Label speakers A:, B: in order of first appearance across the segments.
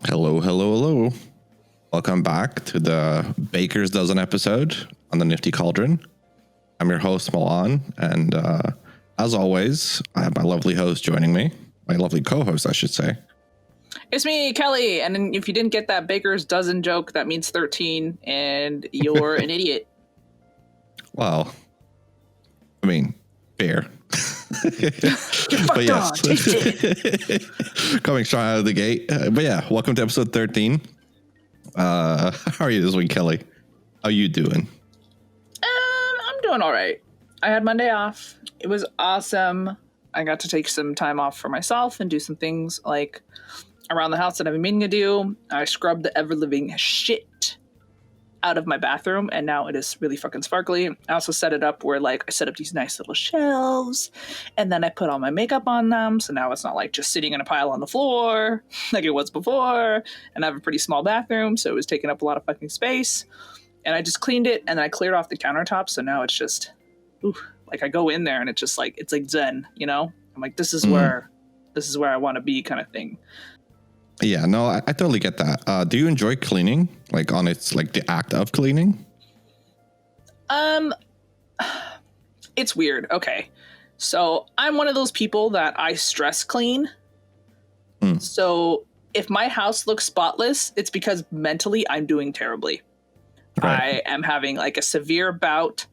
A: Hello, hello, hello. Welcome back to the Baker's Dozen episode on the Nifty Cauldron. I'm your host, Milan, and as always, I have my lovely host joining me. My lovely co-host, I should say.
B: It's me, Kelly, and if you didn't get that Baker's Dozen joke, that means 13, and you're an idiot.
A: Well, I mean, fair.
B: But yes.
A: Coming strong out of the gate. But yeah, welcome to episode 13. How are you this week, Kelly? How you doing?
B: I'm doing all right. I had Monday off. It was awesome. I got to take some time off for myself and do some things like around the house that I've been meaning to do. I scrubbed the ever-living shit out of my bathroom, and now it is really fucking sparkly. I also set it up where, like, I set up these nice little shelves, and then I put all my makeup on them, so now it's not, like, just sitting in a pile on the floor like it was before, and I have a pretty small bathroom, so it was taking up a lot of fucking space, and I just cleaned it, and then I cleared off the countertop, so now it's just, like, I go in there, and it's just, like, it's like zen, you know? I'm like, this is where I want to be kind of thing.
A: Yeah, no, I totally get that. Do you enjoy cleaning? Like on its like the act of cleaning?
B: It's weird. Okay. So I'm one of those people that I stress clean. So if my house looks spotless, it's because mentally I'm doing terribly. Right. I am having like a severe bout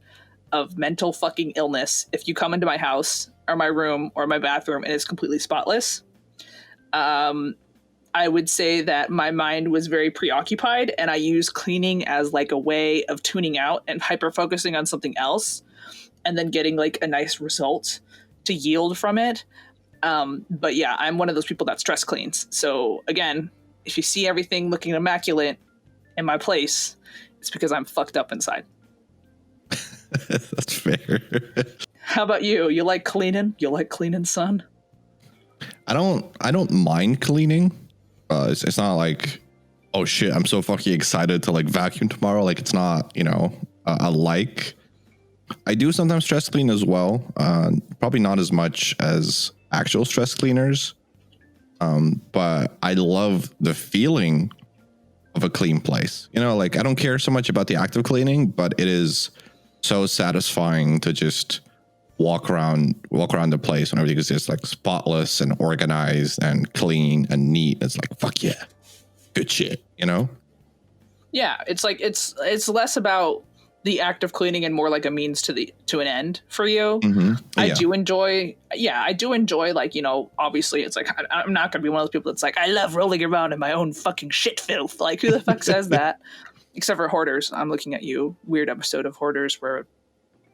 B: of mental fucking illness. If you come into my house or my room or my bathroom and it's completely spotless, I would say that my mind was very preoccupied, and I use cleaning as like a way of tuning out and hyper-focusing on something else, and then getting like a nice result to yield from it. But yeah, I'm one of those people that stress cleans. So again, if you see everything looking immaculate in my place, it's because I'm fucked up inside.
A: That's fair.
B: How about you? You like cleaning? You like cleaning, son?
A: I don't mind cleaning. It's not like, oh shit, I'm so fucking excited to like vacuum tomorrow. Like it's not, you know, I do sometimes stress clean as well. Probably not as much as actual stress cleaners. But I love the feeling of a clean place. You know, like I don't care so much about the act of cleaning, but it is so satisfying to just walk around the place and everything is just like spotless and organized and clean and neat. It's like, fuck yeah, good shit, you know?
B: Yeah, it's like it's less about the act of cleaning and more like a means to an end for you. Mm-hmm. I do enjoy like, you know, obviously it's like I'm not gonna be one of those people that's like, I love rolling around in my own fucking shit filth. Like, who the fuck says that? Except for Hoarders. I'm looking at you. Weird episode of Hoarders where,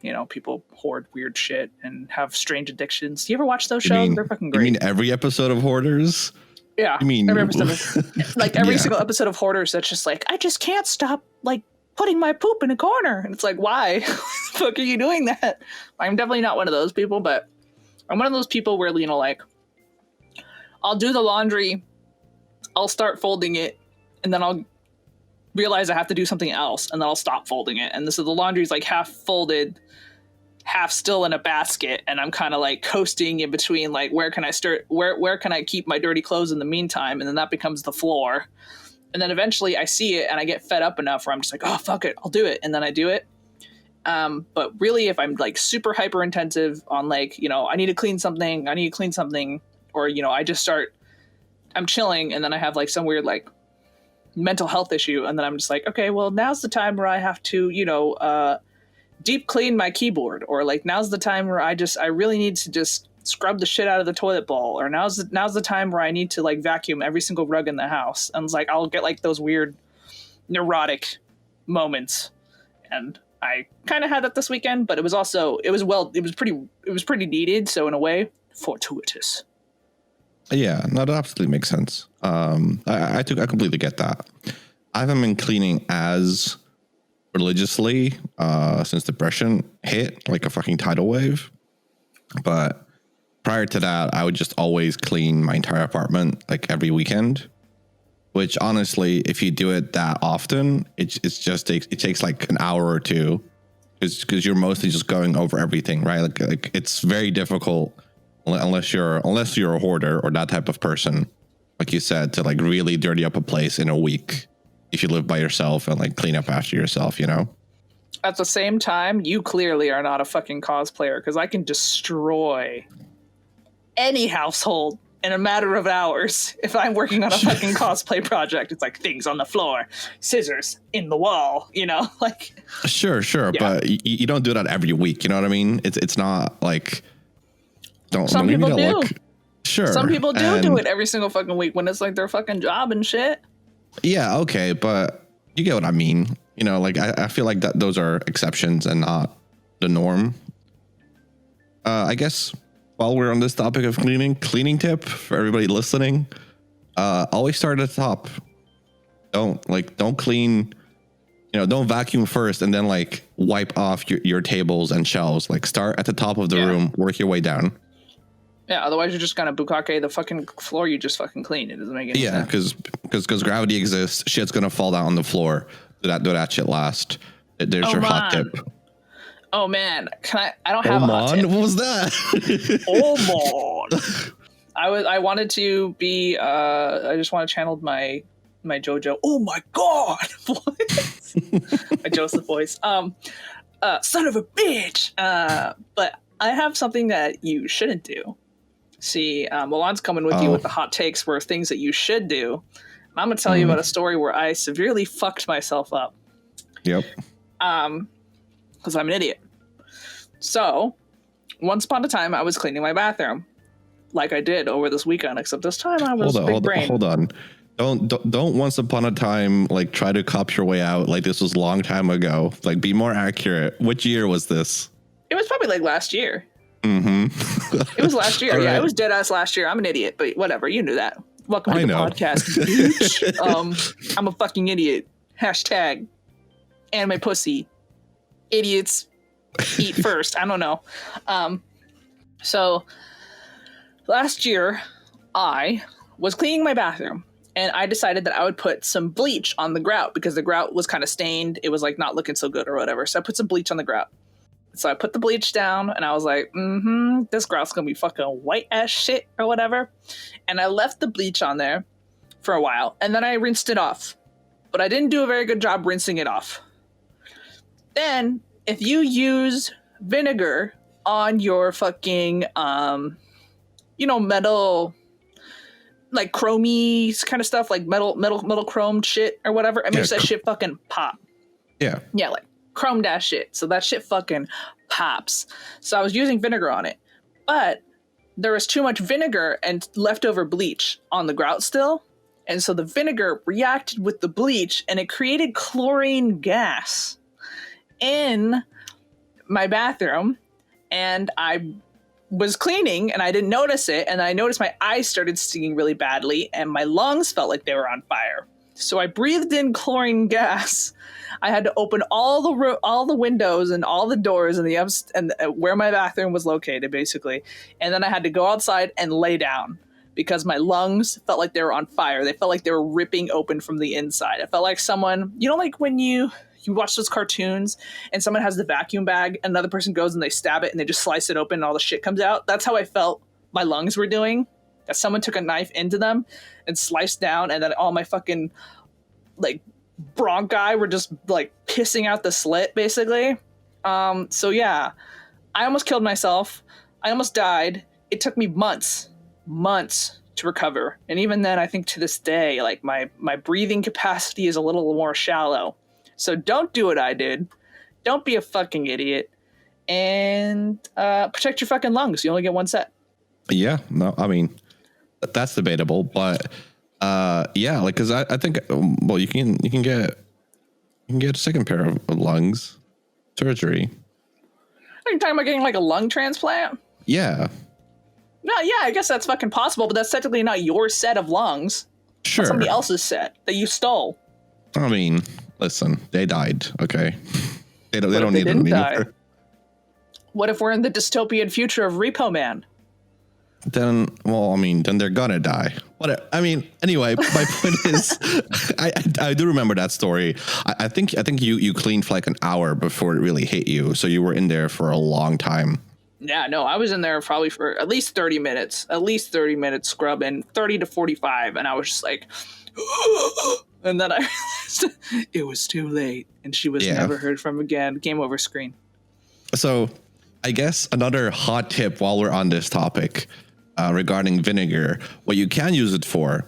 B: you know, people hoard weird shit and have strange addictions. Do you ever watch those shows? They're fucking great.
A: You mean every episode of Hoarders?
B: Yeah.
A: You mean
B: every episode of, like every single episode of Hoarders that's just like, I just can't stop like putting my poop in a corner. And it's like, why? The fuck are you doing that? I'm definitely not one of those people, but I'm one of those people where, you know, like I'll do the laundry, I'll start folding it, and then I'll realize I have to do something else, and then I'll stop folding it. And so the laundry's like half folded, half still in a basket, and I'm kind of like coasting in between, like, where can I start, where can I keep my dirty clothes in the meantime? And then that becomes the floor. And then eventually I see it and I get fed up enough where I'm just like, oh, fuck it, I'll do it. And then I do it. But really, if I'm like super hyper intensive on like, you know, I need to clean something, or, you know, I'm chilling and then I have like some weird like mental health issue, and then I'm just like, okay, well, now's the time where I have to, you know, deep clean my keyboard, or like now's the time where I really need to just scrub the shit out of the toilet bowl, or now's the time where I need to like vacuum every single rug in the house. And it's like I'll get like those weird neurotic moments, and I kind of had that this weekend, but it was pretty needed, so in a way fortuitous.
A: Yeah, no, that absolutely makes sense. I completely get that. I haven't been cleaning as religiously since depression hit, like a fucking tidal wave. But prior to that, I would just always clean my entire apartment like every weekend. Which honestly, if you do it that often, it takes like an hour or two, because you're mostly just going over everything, right? Like it's very difficult. Unless you're a hoarder or that type of person, like you said, to like really dirty up a place in a week if you live by yourself and like clean up after yourself, you know?
B: At the same time, you clearly are not a fucking cosplayer, because I can destroy any household in a matter of hours if I'm working on a fucking cosplay project. It's like things on the floor, scissors in the wall, you know? Like,
A: Sure, yeah. But you don't do that every week, you know what I mean? It's not like...
B: Some people do.
A: Sure.
B: Some people do it every single fucking week when it's like their fucking job and shit.
A: Yeah, okay, but you get what I mean. You know, like I feel like that those are exceptions and not the norm. I guess while we're on this topic of cleaning tip for everybody listening, always start at the top. Don't clean, you know, don't vacuum first and then like wipe off your tables and shelves. Like start at the top of the room, work your way down. Yeah,
B: otherwise you're just gonna bukkake the fucking floor you just fucking cleaned. It doesn't make any sense.
A: Because gravity exists, shit's gonna fall down on the floor. Do that shit last. There's your hot tip.
B: Oh man, I don't have a hot tip.
A: What was that?
B: Oh man. I wanted to be I just want to channel my JoJo. Oh my god voice. My Joseph voice. Son of a bitch. But I have something that you shouldn't do. See, Milan's coming with you with the hot takes where things that you should do. I'm going to tell you about a story where I severely fucked myself up.
A: Yep.
B: Because I'm an idiot. So, once upon a time, I was cleaning my bathroom. Like I did over this weekend, except this time I was big brain.
A: Hold on. Don't once upon a time, like, try to cop your way out like this was a long time ago. Like, be more accurate. Which year was this?
B: It was probably like last year.
A: Mm-hmm.
B: It was last year. Yeah, it was dead ass last year. I'm an idiot, but whatever. You knew that. Welcome to the podcast, bitch. I'm a fucking idiot. Hashtag anime pussy. Idiots eat first. I don't know. So last year I was cleaning my bathroom and I decided that I would put some bleach on the grout because the grout was kind of stained. It was like not looking so good or whatever. So I put some bleach on the grout. So I put the bleach down and I was like, this grout's gonna be fucking white as shit or whatever. And I left the bleach on there for a while and then I rinsed it off. But I didn't do a very good job rinsing it off. Then, if you use vinegar on your fucking, metal, like chromey kind of stuff, like metal chromed shit or whatever, it makes that shit fucking pop.
A: Yeah.
B: Yeah, like chromed ass shit. So that shit fucking pops. So I was using vinegar on it, but there was too much vinegar and leftover bleach on the grout still. And so the vinegar reacted with the bleach and it created chlorine gas in my bathroom. And I was cleaning and I didn't notice it. And I noticed my eyes started stinging really badly and my lungs felt like they were on fire. So I breathed in chlorine gas. I had to open all the windows and all the doors and where my bathroom was located, basically. And then I had to go outside and lay down because my lungs felt like they were on fire. They felt like they were ripping open from the inside. It felt like someone, like when you watch those cartoons and someone has the vacuum bag, another person goes and they stab it and they just slice it open and all the shit comes out. That's how I felt my lungs were doing. That someone took a knife into them and sliced down and then all my fucking like bronchi were just like pissing out the slit basically. So yeah, I almost killed myself. I almost died. It took me months to recover. And even then, I think to this day, like my breathing capacity is a little more shallow. So don't do what I did. Don't be a fucking idiot. And protect your fucking lungs. You only get one set.
A: Yeah, no, I mean, that's debatable, but yeah, like, cause I think, well, you can get a second pair of lungs surgery.
B: Are you talking about getting like a lung transplant?
A: Yeah.
B: No, yeah, I guess that's fucking possible, but that's technically not your set of lungs.
A: Sure.
B: That's somebody else's set that you stole.
A: I mean, listen, they died. Okay. They don't need them anymore.
B: What if we're in the dystopian future of Repo Man?
A: Then they're gonna die. Anyway, my point is, I do remember that story. I think you cleaned for like an hour before it really hit you, so you were in there for a long time.
B: Yeah, no, I was in there probably for at least 30 minutes, scrubbing, 30 to 45. And I was just like, and then I realized it was too late and she was never heard from again. Game over screen.
A: So I guess another hot tip while we're on this topic regarding vinegar, what you can use it for.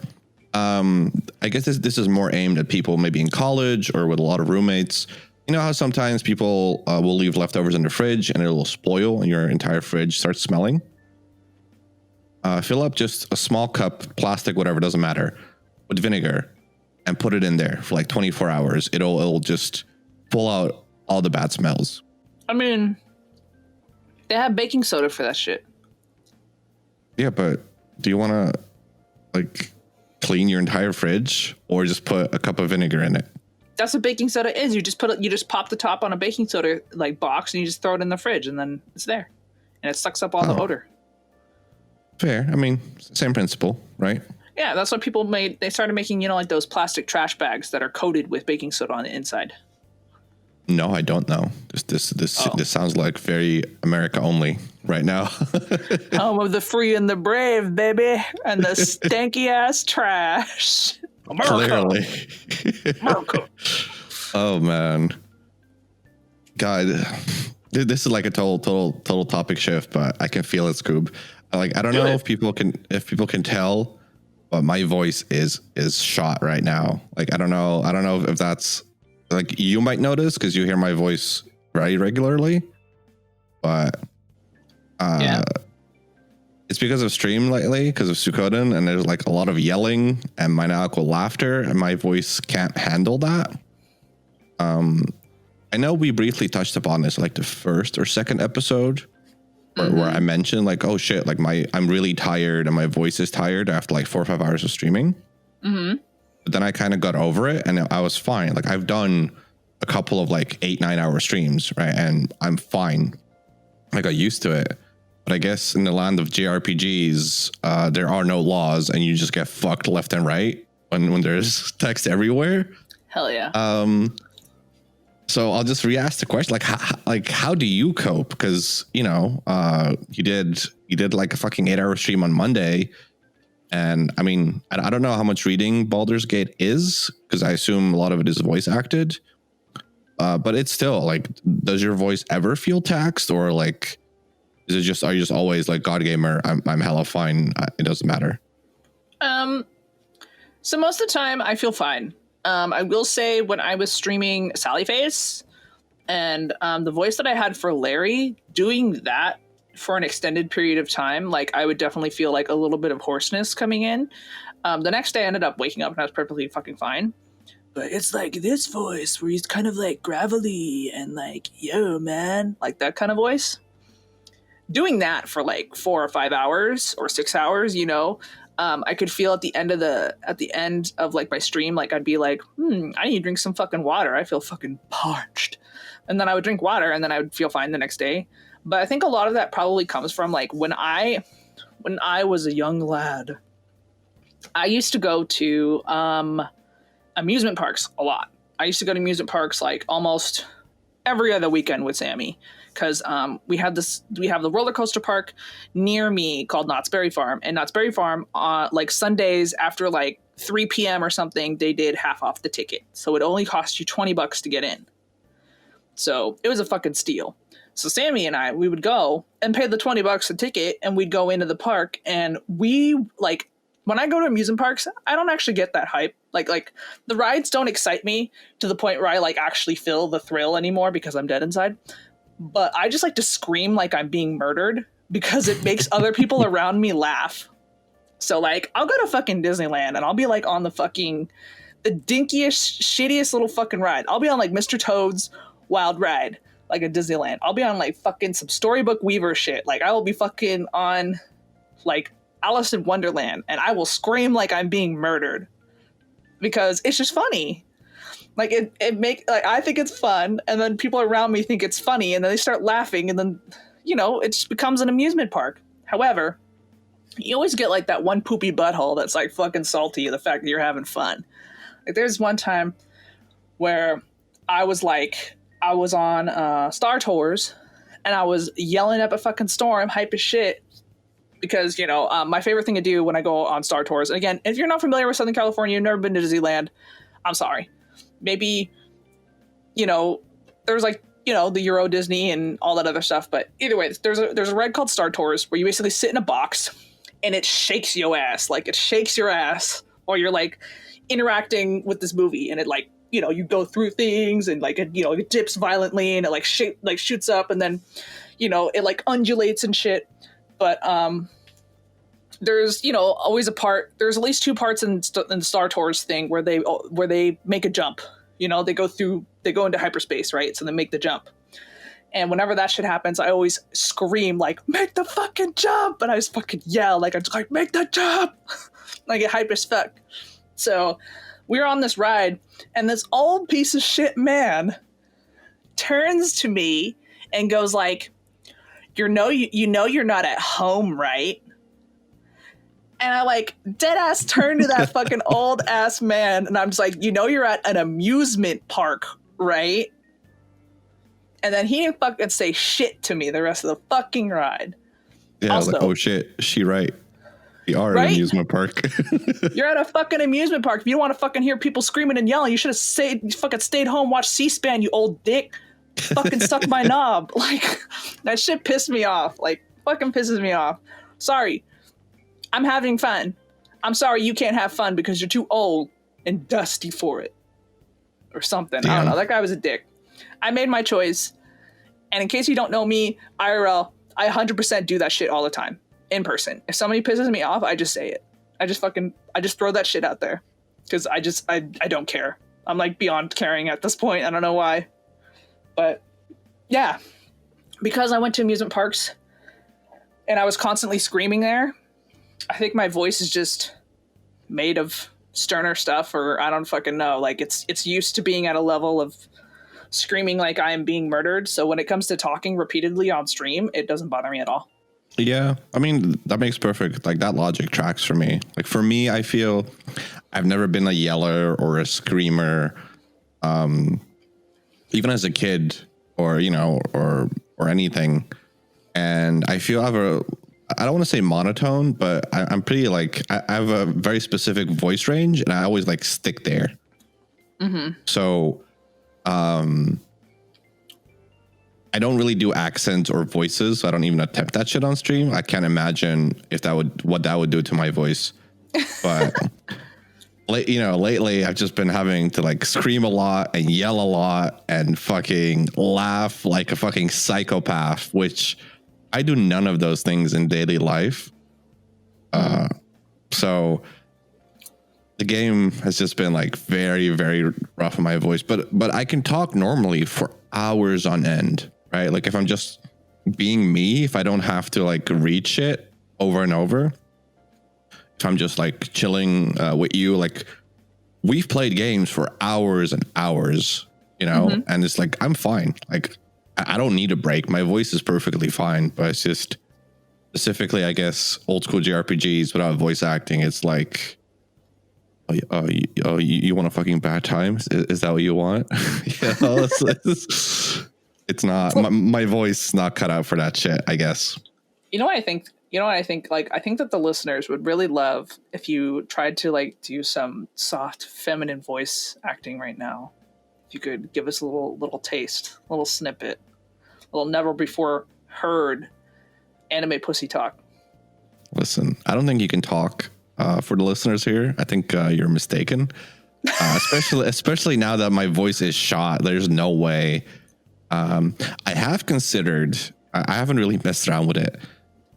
A: I guess this is more aimed at people maybe in college or with a lot of roommates. You know how sometimes people will leave leftovers in the fridge and it'll spoil and your entire fridge starts smelling? Fill up just a small cup, plastic, whatever, doesn't matter, with vinegar and put it in there for like 24 hours. It'll just pull out all the bad smells.
B: I mean, they have baking soda for that shit.
A: Yeah, but do you want to like clean your entire fridge or just put a cup of vinegar in it?
B: That's what baking soda is. You just pop the top on a baking soda like box and you just throw it in the fridge and then it's there. And it sucks up all the odor.
A: Fair. I mean, same principle, right?
B: Yeah, that's what people made. They started making, like those plastic trash bags that are coated with baking soda on the inside.
A: No, I don't know. This sounds like very America only right now.
B: Home of the free and the brave, baby, and the stanky ass trash. America.
A: Clearly.
B: America.
A: Oh man, God, this is like a total topic shift, but I can feel it, Scoob. Like I don't know if people can tell, but my voice is shot right now. Like I don't know if that's. Like you might notice because you hear my voice very regularly, but it's because of stream lately, because of Suikoden, and there's like a lot of yelling and maniacal laughter, and my voice can't handle that. I know we briefly touched upon this, like the first or second episode, where I mentioned like, oh shit, like I'm really tired and my voice is tired after like 4 or 5 hours of streaming. Mm-hmm. But then I kind of got over it and I was fine. Like I've done a couple of like 8-9 hour streams, right? And I'm fine. I got used to it. But I guess in the land of JRPGs, there are no laws and you just get fucked left and right when there's text everywhere.
B: Hell yeah.
A: So I'll just re-ask the question, how do you cope? Because, you did like a fucking 8-hour stream on Monday. And I mean, I don't know how much reading Baldur's Gate is, because I assume a lot of it is voice acted. But it's still like, does your voice ever feel taxed, or like, are you just always like, God gamer, I'm hella fine. It doesn't matter.
B: So most of the time I feel fine. I will say when I was streaming Sally Face and the voice that I had for Larry, doing that for an extended period of time, like I would definitely feel like a little bit of hoarseness coming in. The next day I ended up waking up and I was perfectly fucking fine. But it's like this voice where he's kind of like gravelly and like, yo man, like that kind of voice. Doing that for like 4 or 5 hours or 6 hours, I could feel at the end of like my stream, like I'd be like, I need to drink some fucking water. I feel fucking parched. And then I would drink water and then I would feel fine the next day. But I think a lot of that probably comes from like when I was a young lad, I used to go to amusement parks a lot. I used to go to amusement parks like almost every other weekend with Sammy, because we have the roller coaster park near me called Knott's Berry Farm, and Knott's Berry Farm like Sundays after like 3 p.m. or something, they did half off the ticket, so it only cost you $20 to get in. So it was a fucking steal. So Sammy and I, we would go and pay the $20 a ticket, and we'd go into the park, and we like, when I go to amusement parks, I don't actually get that hype. Like the rides don't excite me to the point where I like actually feel the thrill anymore because I'm dead inside. But I just like to scream like I'm being murdered because it makes other people around me laugh. So like I'll go to fucking Disneyland and I'll be like on the dinkiest, shittiest little fucking ride. I'll be on like Mr. Toad's Wild Ride, like at Disneyland. I'll be on like fucking some Storybook Weaver shit. Like I will be fucking on like Alice in Wonderland, and I will scream like I'm being murdered because it's just funny. Like I think it's fun, and then people around me think it's funny, and then they start laughing, and then it just becomes an amusement park. However, you always get like that one poopy butthole that's like fucking salty at the fact that you're having fun. Like there's one time where I was on Star Tours, and I was yelling up a fucking storm, hype as shit. Because, you know, my favorite thing to do when I go on Star Tours, and again, if you're not familiar with Southern California, you've never been to Disneyland, I'm sorry. Maybe, you know, there's like, you know, the Euro Disney and all that other stuff. But either way, there's a ride called Star Tours where you basically sit in a box and it shakes your ass. Like, it shakes your ass while you're like interacting with this movie. And it like, you know, you go through things and like, it, you know, it dips violently and it like shoots up and then, you know, it like undulates and shit. But there's, you know, always there's at least 2 parts in the Star Tours thing where they make a jump. You know, they go into hyperspace, right? So they make the jump. And whenever that shit happens, I always scream like, make the fucking jump. And I just fucking yell, like, I'm just like, make the jump. I get hype as fuck. So we're on this ride and this old piece of shit man turns to me and goes like, you know you're not at home, right? And I like dead ass turn to that fucking old ass man, and I'm just like, you know you're at an amusement park, right? And then he didn't fucking say shit to me the rest of the fucking ride.
A: Yeah, also, I was like, oh shit, she right. We are at an amusement park.
B: You're at a fucking amusement park. If you don't want to fucking hear people screaming and yelling, you should have stayed home, watch C-SPAN, you old dick. Fucking suck my knob. Like, that shit pissed me off. Like, fucking pisses me off. Sorry. I'm having fun. I'm sorry you can't have fun because you're too old and dusty for it. Or something. Damn. I don't know. That guy was a dick. I made my choice. And in case you don't know me, IRL, I 100% do that shit all the time. In person. If somebody pisses me off, I just say it. I just throw that shit out there. Because I don't care. I'm like beyond caring at this point. I don't know why. But yeah, because I went to amusement parks and I was constantly screaming there, I think my voice is just made of sterner stuff, or I don't fucking know. Like it's used to being at a level of screaming like I am being murdered. So when it comes to talking repeatedly on stream, it doesn't bother me at all.
A: Yeah, I mean, that makes perfect. Like, that logic tracks for me. Like, for me, I feel I've never been a yeller or a screamer. Even as a kid, or, you know, or anything. And I feel I don't want to say monotone, but I'm pretty like, I have a very specific voice range and I always like stick there. Mm-hmm. So, I don't really do accents or voices. So I don't even attempt that shit on stream. I can't imagine what that would do to my voice. But lately I've just been having to like scream a lot and yell a lot and fucking laugh like a fucking psychopath, which I do none of those things in daily life. So the game has just been like very, very rough on my voice, but I can talk normally for hours on end, right? Like, if I'm just being me, if I don't have to like read shit over and over, if I'm just like chilling with you, like, we've played games for hours and hours, you know, mm-hmm. and it's like, I'm fine. Like, I don't need a break. My voice is perfectly fine, but it's just specifically, I guess, old school JRPGs without voice acting. It's like, you want a fucking bad time? Is that what you want? It's not, my voice not cut out for that shit, I guess.
B: You know what I think? Like, I think that the listeners would really love if you tried to like do some soft feminine voice acting right now. If you could give us a little taste, a little snippet, a little never before heard anime pussy talk.
A: Listen, I don't think you can talk for the listeners here. I think you're mistaken, especially now that my voice is shot. There's no way. I have considered. I haven't really messed around with it.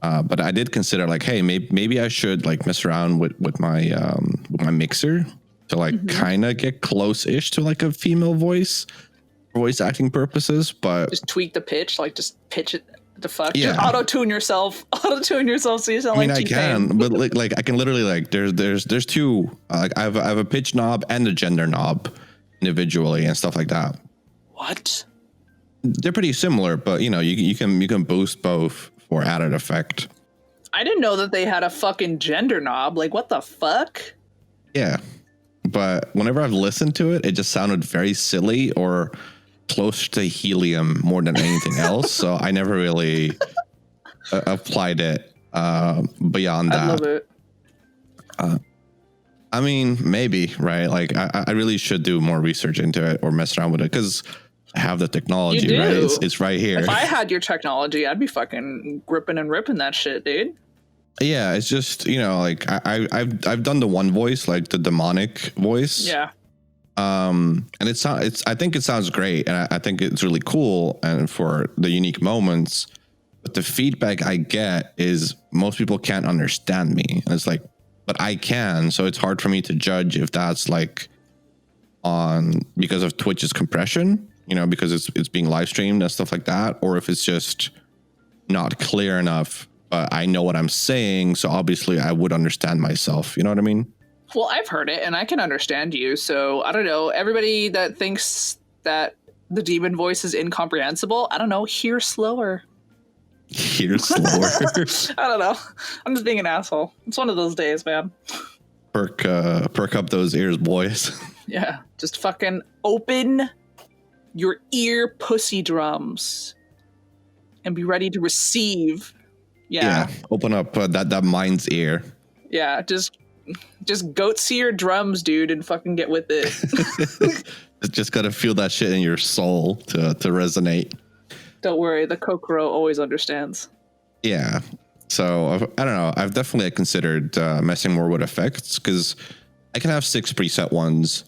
A: But I did consider like, hey, maybe I should like mess around with my mixer to like mm-hmm. kind of get close-ish to like a female voice for voice acting purposes. But just
B: tweak the pitch, like just pitch it the fuck. Yeah. Just auto-tune yourself so you sound like
A: I can, but like I can literally like there's two. Like I have a pitch knob and a gender knob individually and stuff like that.
B: What?
A: They're pretty similar, but you know you can boost both for added effect.
B: I didn't know that they had a fucking gender knob. Like, what the fuck?
A: Yeah, but whenever I've listened to it, it just sounded very silly or close to helium more than anything else. So I never really applied it beyond that.
B: I love it.
A: I mean, maybe, right? Like, I really should do more research into it or mess around with it because I have the technology,
B: You do.
A: right? It's right here.
B: If I had your technology, I'd be fucking gripping and ripping that shit, dude.
A: Yeah, it's just, you know, like I've done the one voice, like the demonic voice.
B: Yeah.
A: And I think it sounds great, and I think it's really cool and for the unique moments. But the feedback I get is most people can't understand me, and it's like, but I can, so it's hard for me to judge if that's like on because of Twitch's compression, you know, because it's being live streamed and stuff like that, or if it's just not clear enough. But I know what I'm saying, so obviously I would understand myself. You know what I mean?
B: Well, I've heard it, and I can understand you. So I don't know. Everybody that thinks that the demon voice is incomprehensible, I don't know. Hear slower.
A: Hear slower.
B: I don't know. I'm just being an asshole. It's one of those days, man.
A: Perk up those ears, boys.
B: Yeah, just fucking open your ear pussy drums and be ready to receive. Yeah.
A: Open up that mind's ear.
B: Yeah, just goat seer drums, dude, and fucking get with it.
A: Just gotta feel that shit in your soul to resonate.
B: Don't worry, the Kokoro always understands.
A: Yeah. So I don't know. I've definitely considered messing more with effects because I can have 6 preset ones.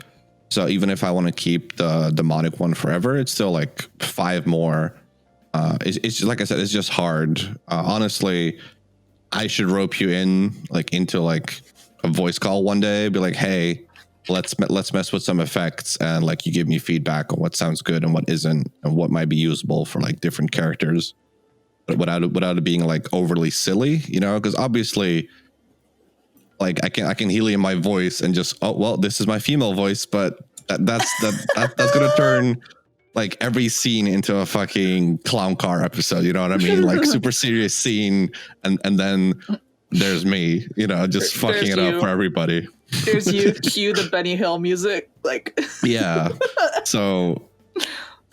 A: So even if I want to keep the demonic one forever, it's still like 5 more. It's just, like I said, it's just hard. Honestly, I should rope you in into like a voice call one day. Be like, hey, let's mess with some effects, and like you give me feedback on what sounds good and what isn't, and what might be usable for like different characters, but without it being like overly silly, you know? Because obviously, like I can helium my voice and just this is my female voice, but that's gonna turn like every scene into a fucking clown car episode. You know what I mean? Like super serious scene, and then there's me, you know, just fucking it up for everybody.
B: There's you, cue the Benny Hill music, like.
A: Yeah. So,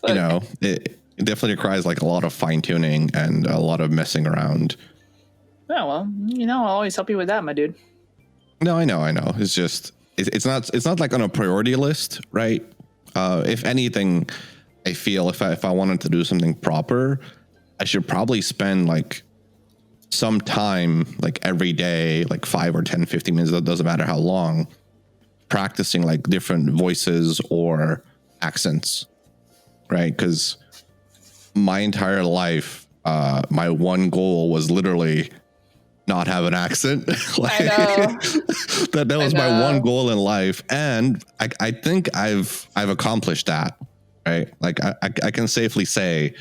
A: you know, it definitely requires like a lot of fine tuning and a lot of messing around.
B: Yeah, well, you know, I'll always help you with that, my dude.
A: No, I know. It's just it's not like on a priority list, right? If anything, I feel if I wanted to do something proper, I should probably spend like some time, like every day, like 5 or 10, 15 minutes, that doesn't matter how long, practicing like different voices or accents, right? Because my entire life, my one goal was literally not have an accent. Like,
B: I know.
A: that was my one goal in life, and I think I've accomplished that, right? Like I can safely say,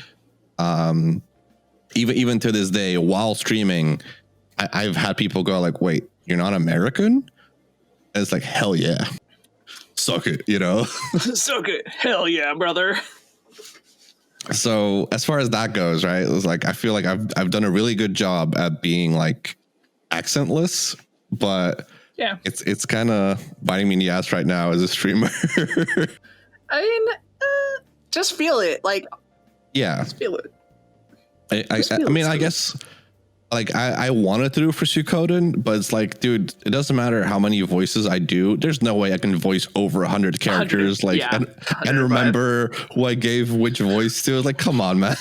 A: even to this day, while streaming, I've had people go like, "Wait, you're not American?" And it's like, hell yeah, suck it, you know.
B: Suck it, hell yeah, brother.
A: So as far as that goes, right, it was like I feel like I've done a really good job at being like accentless, but
B: yeah,
A: it's kind of biting me in the ass right now as a streamer.
B: I mean, just feel it, like,
A: yeah,
B: just feel it.
A: I mean, I guess like I wanted to do for Suikoden, but it's like, dude, it doesn't matter how many voices I do. There's no way I can voice over 100 characters, like, yeah, and remember who I gave which voice to. Like, come on, man.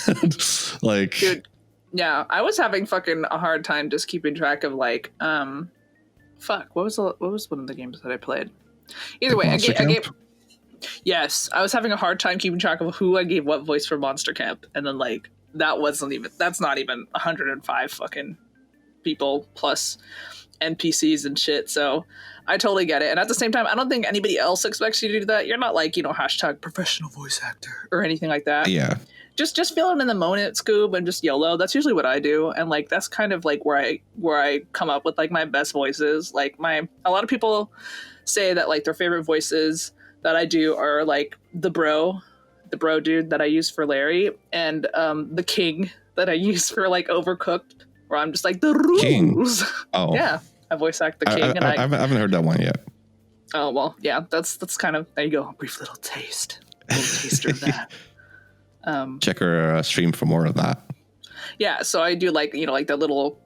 A: Like,
B: dude, yeah, I was having fucking a hard time just keeping track of like, fuck, what was one of the games that I played? Either way, I gave. Yes, I was having a hard time keeping track of who I gave what voice for Monster Camp, and then like. That's not even 105 fucking people plus NPCs and shit. So I totally get it. And at the same time, I don't think anybody else expects you to do that. You're not like, you know, hashtag professional voice actor or anything like that.
A: Yeah.
B: Just feel it in the moment, Scoob, and just YOLO. That's usually what I do. And like, that's kind of like where I come up with like my best voices. Like a lot of people say that like their favorite voices that I do are like the bro dude that I use for Larry, and the king that I use for like Overcooked, where I'm just like the rules. King.
A: Oh
B: yeah, I voice act the king.
A: I haven't heard that one yet.
B: Oh well, yeah, that's kind of, there you go, a brief little taster of that.
A: Check her stream for more of that.
B: Yeah, so I do like, like the little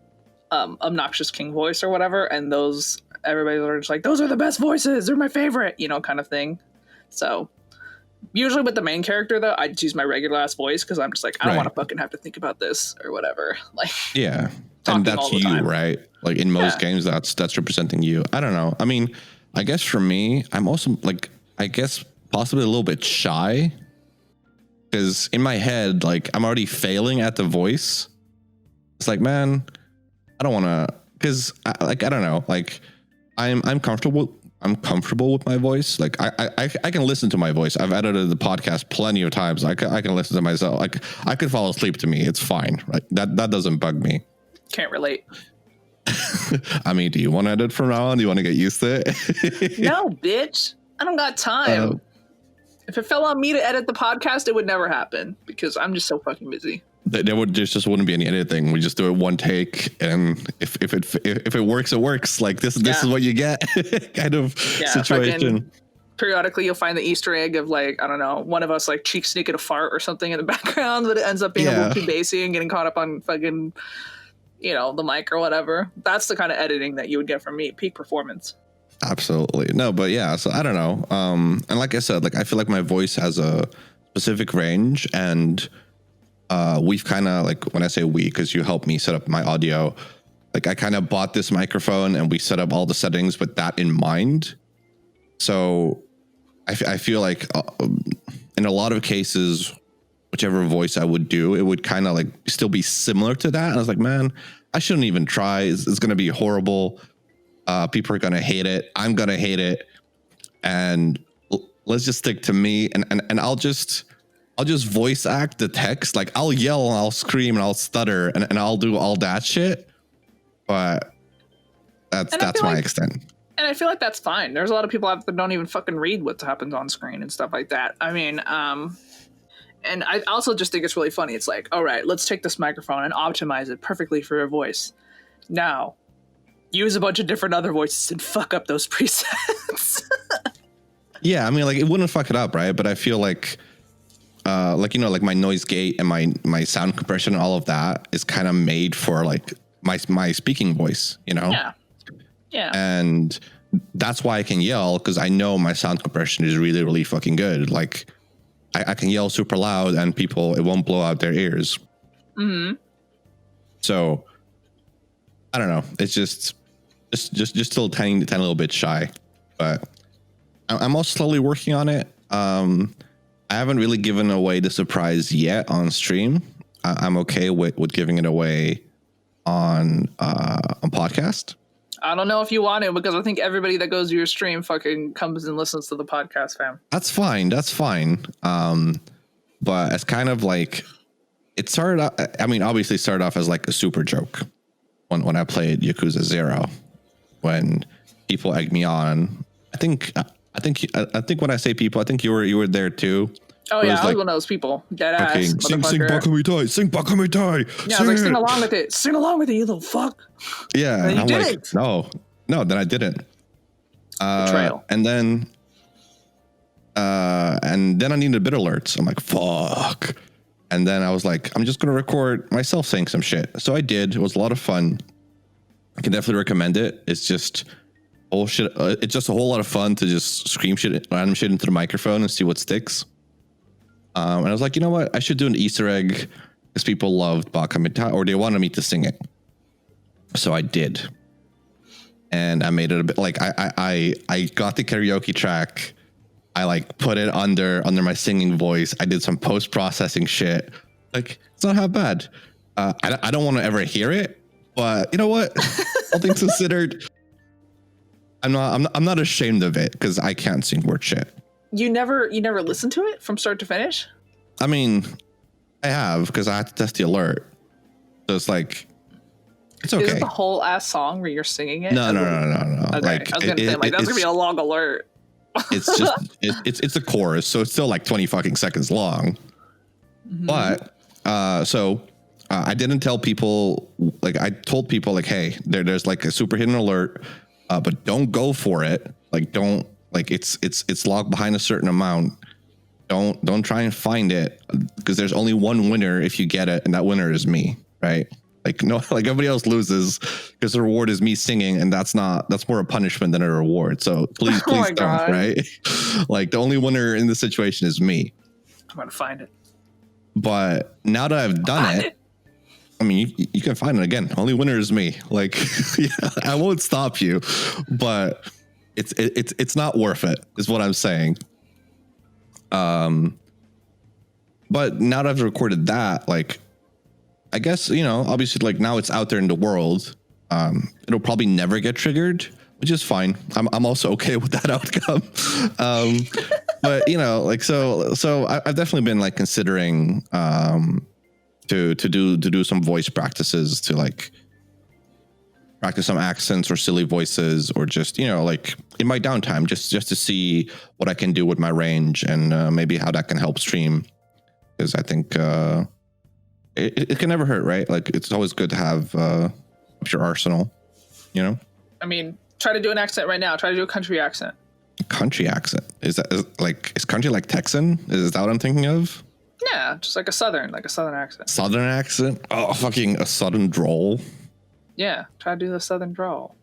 B: obnoxious king voice or whatever, and those, everybody's just like, those are the best voices, they're my favorite, kind of thing. So usually with the main character though, I just use my regular ass voice because I'm just like, I don't want to fucking have to think about this or whatever. Like,
A: yeah, and that's you, right? Like in most games, that's representing you. I don't know. I mean, I guess for me, I'm also like, I guess possibly a little bit shy because in my head, like I'm already failing at the voice. It's like, man, I don't want to, because I don't know, like I'm comfortable with my voice. Like I can listen to my voice. I've edited the podcast plenty of times. I can listen to myself. Like I could fall asleep to me. It's fine. Right? That doesn't bug me.
B: Can't relate.
A: I mean, do you want to edit from now on? Do you want to get used to it?
B: No, bitch. I don't got time. If it fell on me to edit the podcast, it would never happen because I'm just so fucking busy.
A: There just wouldn't be any editing. We just do it one take, and if it works, it works. Like this is what you get, kind of situation.
B: Periodically, you'll find the Easter egg of like, I don't know, one of us like cheek sneaking a fart or something in the background, but it ends up being a little too bassy and getting caught up on fucking, the mic or whatever. That's the kind of editing that you would get from me. Peak performance.
A: Absolutely. No, but yeah. So I don't know. And like I said, like I feel like my voice has a specific range, and we've kind of, like, when I say we, because you helped me set up my audio, like I kind of bought this microphone and we set up all the settings with that in mind. So I feel like in a lot of cases, whichever voice I would do, it would kind of like still be similar to that. And I was like, man, I shouldn't even try. It's going to be horrible. People are going to hate it. I'm going to hate it. And let's just stick to me. And I'll just voice act the text. Like I'll yell and I'll scream and I'll stutter and I'll do all that shit. But that's my extent.
B: And I feel like that's fine. There's a lot of people out there that don't even fucking read what happens on screen and stuff like that. I mean, and I also just think it's really funny. It's like, all right, let's take this microphone and optimize it perfectly for your voice. Now, use a bunch of different other voices and fuck up those presets.
A: Yeah, I mean, like it wouldn't fuck it up, right? But I feel like like my noise gate and my sound compression and all of that is kind of made for like my speaking voice, Yeah. And that's why I can yell, because I know my sound compression is really, really fucking good. Like I can yell super loud and it won't blow out their ears. Mm-hmm. So I don't know. It's just still tiny little bit shy, but I'm also slowly working on it. I haven't really given away the surprise yet on stream. I'm okay with giving it away on podcast.
B: I don't know if you want to, because I think everybody that goes to your stream fucking comes and listens to the podcast, fam.
A: That's fine. But it's kind of like, it started out, I mean, obviously started off as like a super joke when I played Yakuza 0, when people egged me on. I think when I say people, I think you were there too.
B: Oh yeah, I was one of those people. Dead ass.
A: Okay, sing Bakamitai, sing Bakamitai.
B: Yeah, I was like, sing along with it. Sing along with it, you little fuck.
A: Yeah.
B: And you didn't.
A: No, then I didn't.
B: Betrayal.
A: And then I needed bit alerts. I'm like, fuck. And then I was like, I'm just going to record myself saying some shit. So I did. It was a lot of fun. I can definitely recommend it. It's just bullshit. It's just a whole lot of fun to just scream shit, random shit into the microphone and see what sticks. And I was like, you know what? I should do an Easter egg because people loved Bakamita, or they wanted me to sing it. So I did. And I made it a bit like I got the karaoke track. I like put it under my singing voice. I did some post-processing shit. Like, it's not half bad. I don't want to ever hear it, but you know what? All things considered, I'm not ashamed of it because I can't sing word shit.
B: You never listened to it from start to finish?
A: I mean, I have, because I had to test the alert. So it's like, it's okay.
B: Is it the whole ass song where you're singing it?
A: No.
B: Okay.
A: Like,
B: I was gonna say, like, that's gonna be a long alert.
A: It's just it's a chorus, so it's still like 20 fucking seconds long. Mm-hmm. But I didn't tell people, like I told people like, hey, there's like a super hidden alert, but don't go for it. Like don't, like it's logged behind a certain amount. don't try and find it, because there's only one winner if you get it, and that winner is me, right? Like, no, like everybody else loses because the reward is me singing, and that's more a punishment than a reward. So please don't, God. Right? Like, the only winner in this situation is me.
B: I'm gonna find it.
A: But now that I've done it, I mean, you can find it again. Only winner is me. Like, yeah, I won't stop you, but it's not worth it, is what I'm saying. But now that I've recorded that, like, I guess, you know, obviously, like, now it's out there in the world. It'll probably never get triggered, which is fine. I'm also okay with that outcome. But, you know, like, so I've definitely been like considering to do some voice practices, to like practice some accents or silly voices, or just, you know, like in my downtime, just to see what I can do with my range, and maybe how that can help stream. Because I think it can never hurt, right? Like, it's always good to have your arsenal, you know?
B: I mean, try to do an accent right now. Try to do a country accent.
A: Country accent? Is country like Texan? Is that what I'm thinking of?
B: Yeah, just like a southern accent.
A: Southern accent? Oh, fucking a southern drawl.
B: Yeah, try to do the southern drawl.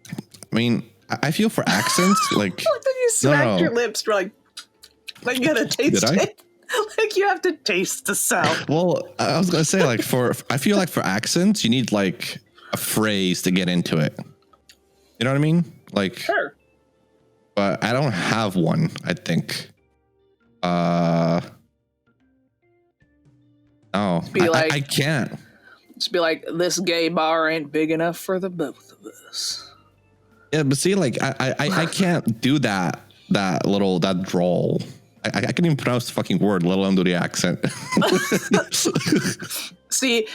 A: I mean, I feel for accents, like...
B: Then you smacked your lips, like you gotta taste it. Like, you have to taste the sound.
A: Well, I was gonna say, like, I feel like for accents, you need like a phrase to get into it. You know what I mean? Like,
B: sure.
A: But I don't have one, I think. No, I can't.
B: Just be like, this gay bar ain't big enough for the both of us.
A: Yeah, but see, like, I can't do that drawl. I can't even pronounce the fucking word, let alone do the accent.
B: See,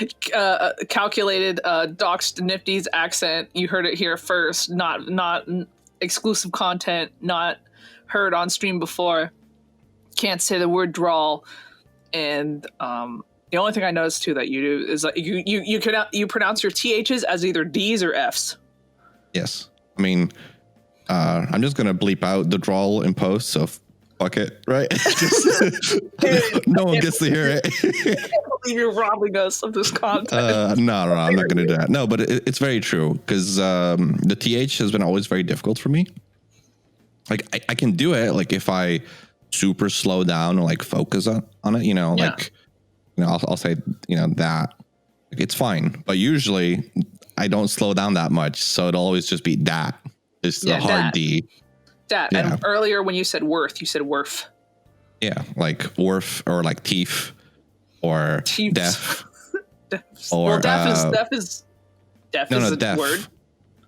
B: calculated doxed Nifty's accent. You heard it here first. Not exclusive content. Not heard on stream before. Can't say the word drawl. And the only thing I noticed too that you do is like you pronounce your THs as either Ds or Fs.
A: Yes, I mean, I'm just gonna bleep out the drawl in post. So. Fuck it, right? No one gets to hear it.
B: I can't believe you're robbing us of this content.
A: No, I'm not going to do that. No, but it's very true, because the TH has been always very difficult for me. Like, I can do it, like, if I super slow down or like focus on it, you know, like, you know, I'll say, you know, that like, it's fine. But usually I don't slow down that much, so it'll always just be that. It's the hard that. D.
B: That. Yeah. And earlier when you said worth, you said worth.
A: Yeah, like worth, or like teeth, or
B: Teeps.
A: deaf.
B: Or well, deaf is
A: deaf.
B: Word.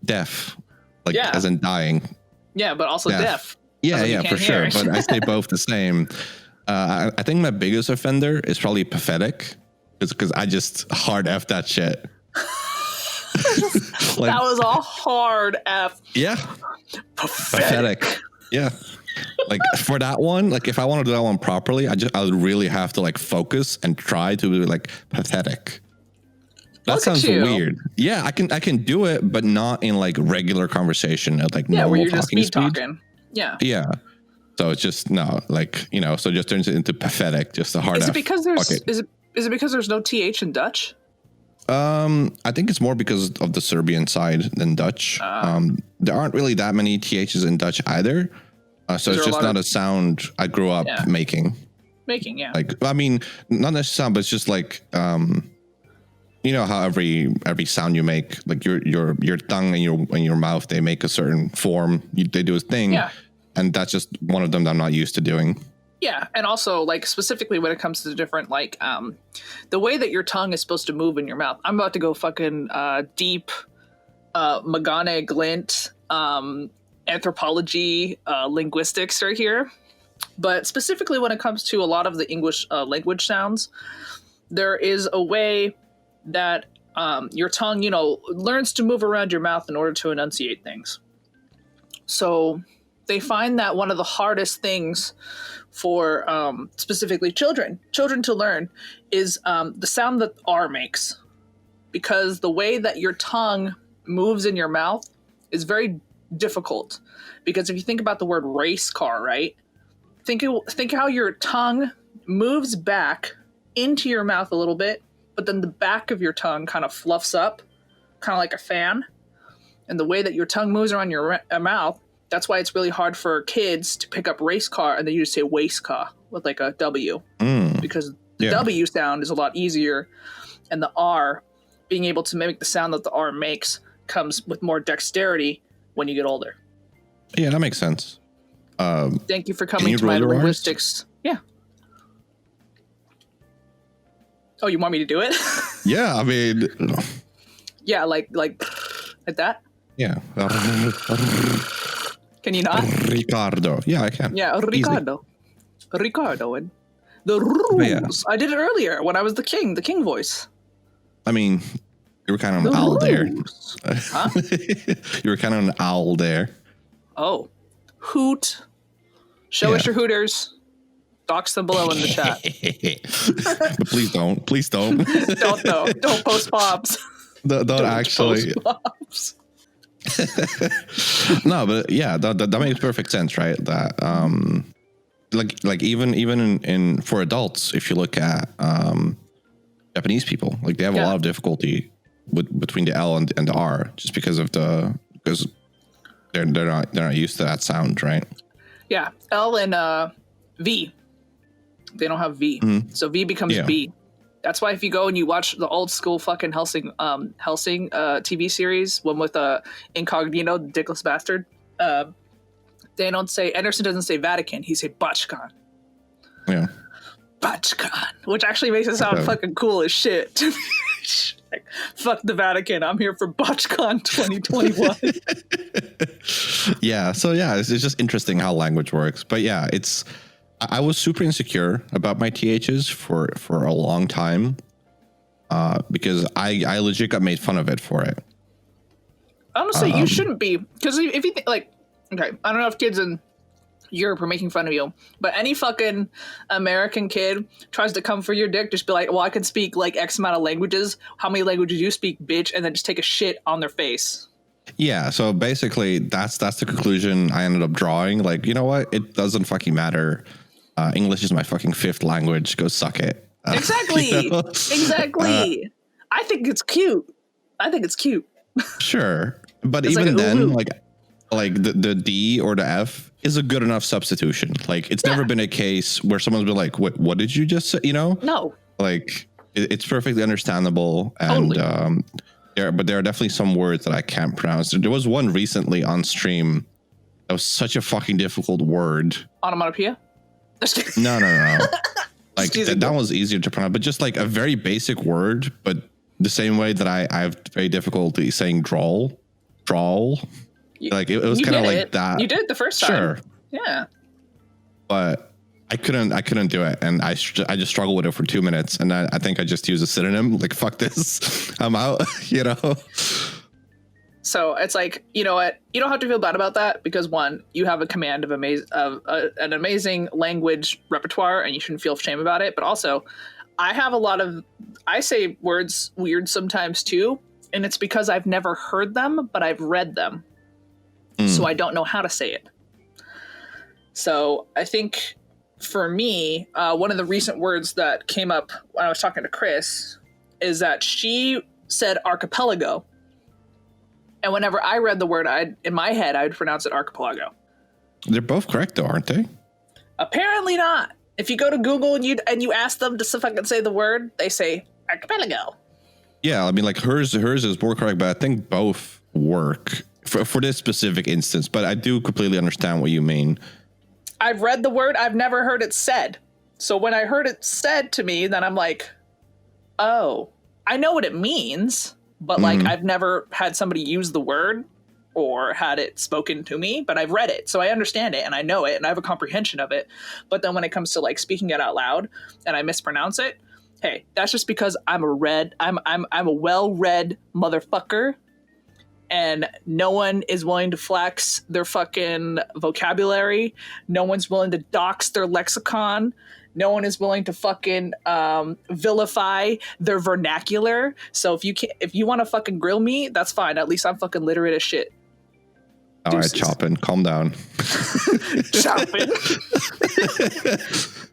A: Deaf, like as in dying.
B: Yeah, but also deaf.
A: Yeah, for sure. But I say both the same. I think my biggest offender is probably pathetic, because I just hard F that shit.
B: Like, that was a hard F.
A: Yeah. Pathetic. Yeah. Like, for that one, like, if I want to do that one properly, I would really have to like focus and try to be like pathetic. That sounds weird. Yeah, I can do it, but not in like regular conversation at like normal
B: where you're
A: talking
B: just
A: speed.
B: Talking. Yeah.
A: Yeah. So it's just like, you know, so it just turns it into pathetic, just a hard F.
B: Is it because there's no TH in Dutch?
A: I think it's more because of the Serbian side than Dutch. There aren't really that many THs in Dutch either. So it's just not a sound I grew up making.
B: Yeah.
A: Like, I mean, not necessarily sound, but it's just like, you know how every sound you make, like your tongue and your mouth, they make a certain form. They do a thing. Yeah. And that's just one of them that I'm not used to doing.
B: Yeah, and also, like, specifically when it comes to the different, like, the way that your tongue is supposed to move in your mouth. I'm about to go fucking deep Magane glint anthropology linguistics right here. But specifically when it comes to a lot of the English language sounds, there is a way that your tongue, you know, learns to move around your mouth in order to enunciate things. So they find that one of the hardest things for specifically children to learn is the sound that R makes, because the way that your tongue moves in your mouth is very difficult. Because if you think about the word race car, right? think how your tongue moves back into your mouth a little bit, but then the back of your tongue kind of fluffs up, kind of like a fan. And the way that your tongue moves around your mouth, that's why it's really hard for kids to pick up race car and they just say waste car with like a W. Because the W sound is a lot easier, and the R, being able to mimic the sound that the R makes, comes with more dexterity when you get older.
A: Yeah, that makes sense.
B: Thank you for coming to my linguistics. Yeah. Oh, you want me to do it?
A: Yeah, I mean...
B: Yeah, like that?
A: Yeah.
B: Can you not?
A: Ricardo. Yeah, I can.
B: Yeah, Ricardo. Easily. Ricardo. And the rules. Yeah. I did it earlier when I was the king voice.
A: I mean, you were kind of an owl there.
B: Huh?
A: You were kind of an owl there.
B: Oh. Hoot. Show us your hooters. Dox them below in the chat.
A: But please don't. Please don't.
B: Don't though. Don't post pops.
A: Don't actually.
B: Post pops.
A: No, but yeah, that makes perfect sense, right? That like even in for adults, if you look at Japanese people, like they have a lot of difficulty between the L and the R, just because they're not used to that sound, right?
B: Yeah, L and V. They don't have V, so V becomes B. That's why if you go and you watch the old school fucking Helsing TV series, one with Incognito, the dickless bastard, they don't say, Anderson doesn't say Vatican, he say Botchcon.
A: Yeah.
B: Botchcon, which actually makes it sound fucking cool as shit. Like, fuck the Vatican, I'm here for Botchcon 2021.
A: Yeah, so yeah, it's just interesting how language works. But yeah, I was super insecure about my THs for a long time because I legit got made fun of it for it.
B: Honestly, you shouldn't be, because if you think, like, okay, I don't know if kids in Europe are making fun of you, but any fucking American kid tries to come for your dick, just be like, well, I can speak like X amount of languages. How many languages do you speak, bitch? And then just take a shit on their face.
A: Yeah, so basically that's the conclusion I ended up drawing. Like, you know what? It doesn't fucking matter. English is my fucking fifth language. Go suck it.
B: Exactly. You know? Exactly. I think it's cute.
A: Sure. But it's even like then, like the D or the F is a good enough substitution. Like, it's never been a case where someone's been like, what did you just say? You know?
B: No.
A: Like, it's perfectly understandable. And totally. There are definitely some words that I can't pronounce. There was one recently on stream that was such a fucking difficult word.
B: Onomatopoeia?
A: No. Like that was easier to pronounce, but just like a very basic word, but the same way that I have very difficulty saying drawl. Like it was kind of like that.
B: You did it the first time.
A: Sure.
B: Yeah.
A: But I couldn't do it, and I just struggled with it for 2 minutes, and I think I just used a synonym. Like, fuck this, I'm out. You know.
B: So it's like, you know what? You don't have to feel bad about that because, one, you have a command of an amazing language repertoire, and you shouldn't feel shame about it. But also, I say words weird sometimes too, and it's because I've never heard them, but I've read them, so I don't know how to say it. So I think for me, one of the recent words that came up when I was talking to Chris is that she said archipelago. And whenever I read the word, in my head, I would pronounce it archipelago.
A: They're both correct, though, aren't they?
B: Apparently not. If you go to Google and you ask them to fucking say the word, they say archipelago.
A: Yeah, I mean, like hers is more correct, but I think both work for this specific instance. But I do completely understand what you mean.
B: I've read the word. I've never heard it said. So when I heard it said to me, then I'm like, oh, I know what it means. But like, I've never had somebody use the word or had it spoken to me, but I've read it. So I understand it and I know it and I have a comprehension of it. But then when it comes to like speaking it out loud and I mispronounce it, hey, that's just because I'm a well-read motherfucker, and no one is willing to flex their fucking vocabulary. No one's willing to dox their lexicon. No one is willing to fucking vilify their vernacular. So if you want to fucking grill me, that's fine. At least I'm fucking literate as shit.
A: All right, Choppin', calm down.
B: Choppin'.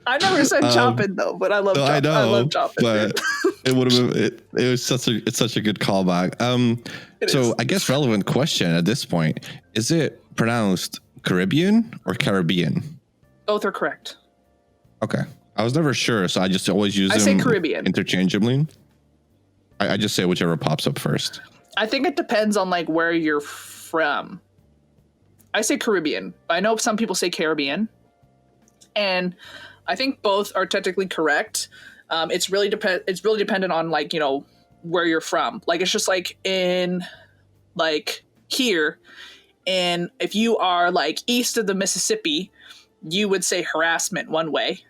B: I never said choppin' though, but I love choppin'. I love choppin'.
A: But it would have been it's such a good callback. So I guess relevant question at this point, is it pronounced Caribbean or Caribbean?
B: Both are correct.
A: Okay. I was never sure, so I just always use them
B: say Caribbean
A: interchangeably. I just say whichever pops up first.
B: I think it depends on like where you're from. I say Caribbean, but I know some people say Caribbean, and I think both are technically correct. It's really dependent on like, you know, where you're from. Like it's just like in like here, and if you are like east of the Mississippi, you would say harassment one way,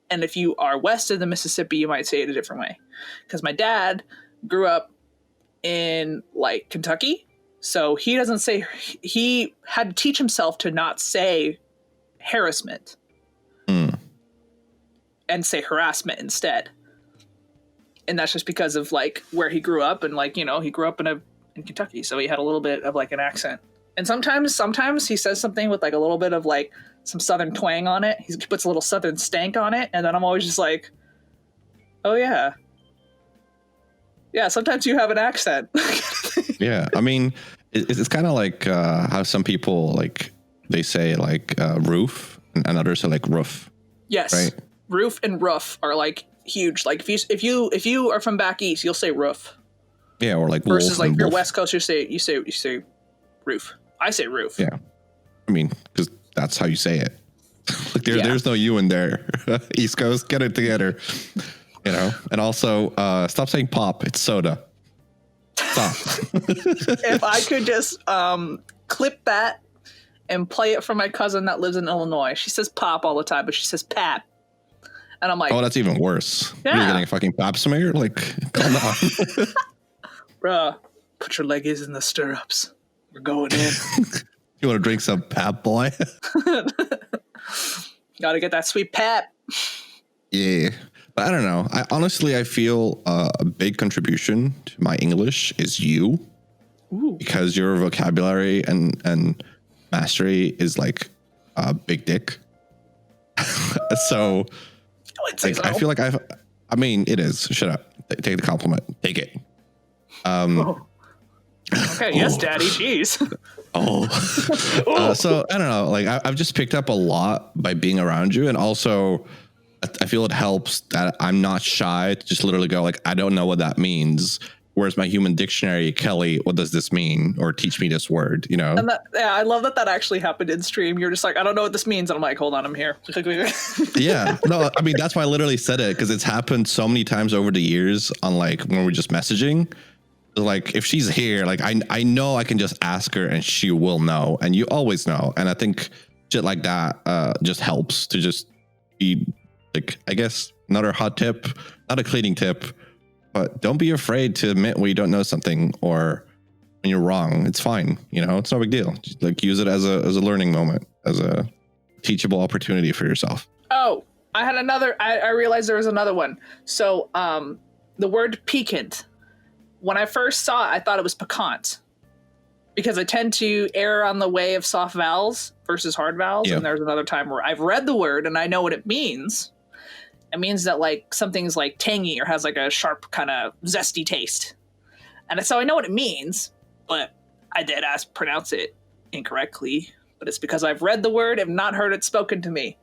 B: and if you are west of the Mississippi, you might say it a different way. Because my dad grew up in like Kentucky. So he doesn't say, he had to teach himself to not say harassment and say harassment instead. And that's just because of like where he grew up, and like, you know, he grew up in Kentucky. So he had a little bit of like an accent. And sometimes he says something with like a little bit of like some Southern twang on it. He puts a little Southern stank on it. And then I'm always just like, oh yeah. Yeah, sometimes you have an accent.
A: Yeah, I mean, it's kind of like how some people like they say like roof, and others are like roof.
B: Yes, right. Roof and roof are like huge. Like if you are from back east, you'll say roof.
A: Yeah, or like
B: versus like your West Coast, you say roof. I say roof.
A: Yeah, I mean, because that's how you say it. Like there's no you in there. East Coast, get it together. You know, and also stop saying pop. It's soda. Stop.
B: If I could just clip that and play it for my cousin that lives in Illinois. She says pop all the time, but she says pap. And I'm like, oh,
A: that's even worse.
B: Yeah.
A: You're getting a fucking pap smear? Like, come on.
B: Bruh, put your leggies in the stirrups. We're going in.
A: You want to drink some pap, boy?
B: Gotta get that sweet pap.
A: Yeah. But I don't know. I feel a big contribution to my English is you. Ooh. Because your vocabulary and mastery is like a big dick. So like, I feel like I mean, it is. Shut up. Take the compliment. Take it.
B: Okay. Yes, Daddy. Jeez.
A: So I don't know. Like I've just picked up a lot by being around you, and also I feel it helps that I'm not shy to just literally go like, I don't know what that means. Where's my human dictionary, Kelly? What does this mean? Or teach me this word, you know?
B: And I love that actually happened in stream. You're just like, I don't know what this means. And I'm like, hold on, I'm here.
A: Yeah. No, I mean, that's why I literally said it, because it's happened so many times over the years on like when we're just messaging. Like if she's here, like I know I can just ask her and she will know. And you always know. And I think shit like that just helps to just be like, I guess, another hot tip, not a cleaning tip. But don't be afraid to admit when you don't know something or when you're wrong. It's fine. You know, it's no big deal. Just like use it as a learning moment, as a teachable opportunity for yourself.
B: Oh, I had another. I realized there was another one. So the word piquant, when I first saw it, I thought it was piquant because I tend to err on the way of soft vowels versus hard vowels. Yep. And there's another time where I've read the word and I know what it means. It means that like something's like tangy or has like a sharp kind of zesty taste. And so I know what it means, but I did pronounce it incorrectly. But it's because I've read the word and not heard it spoken to me.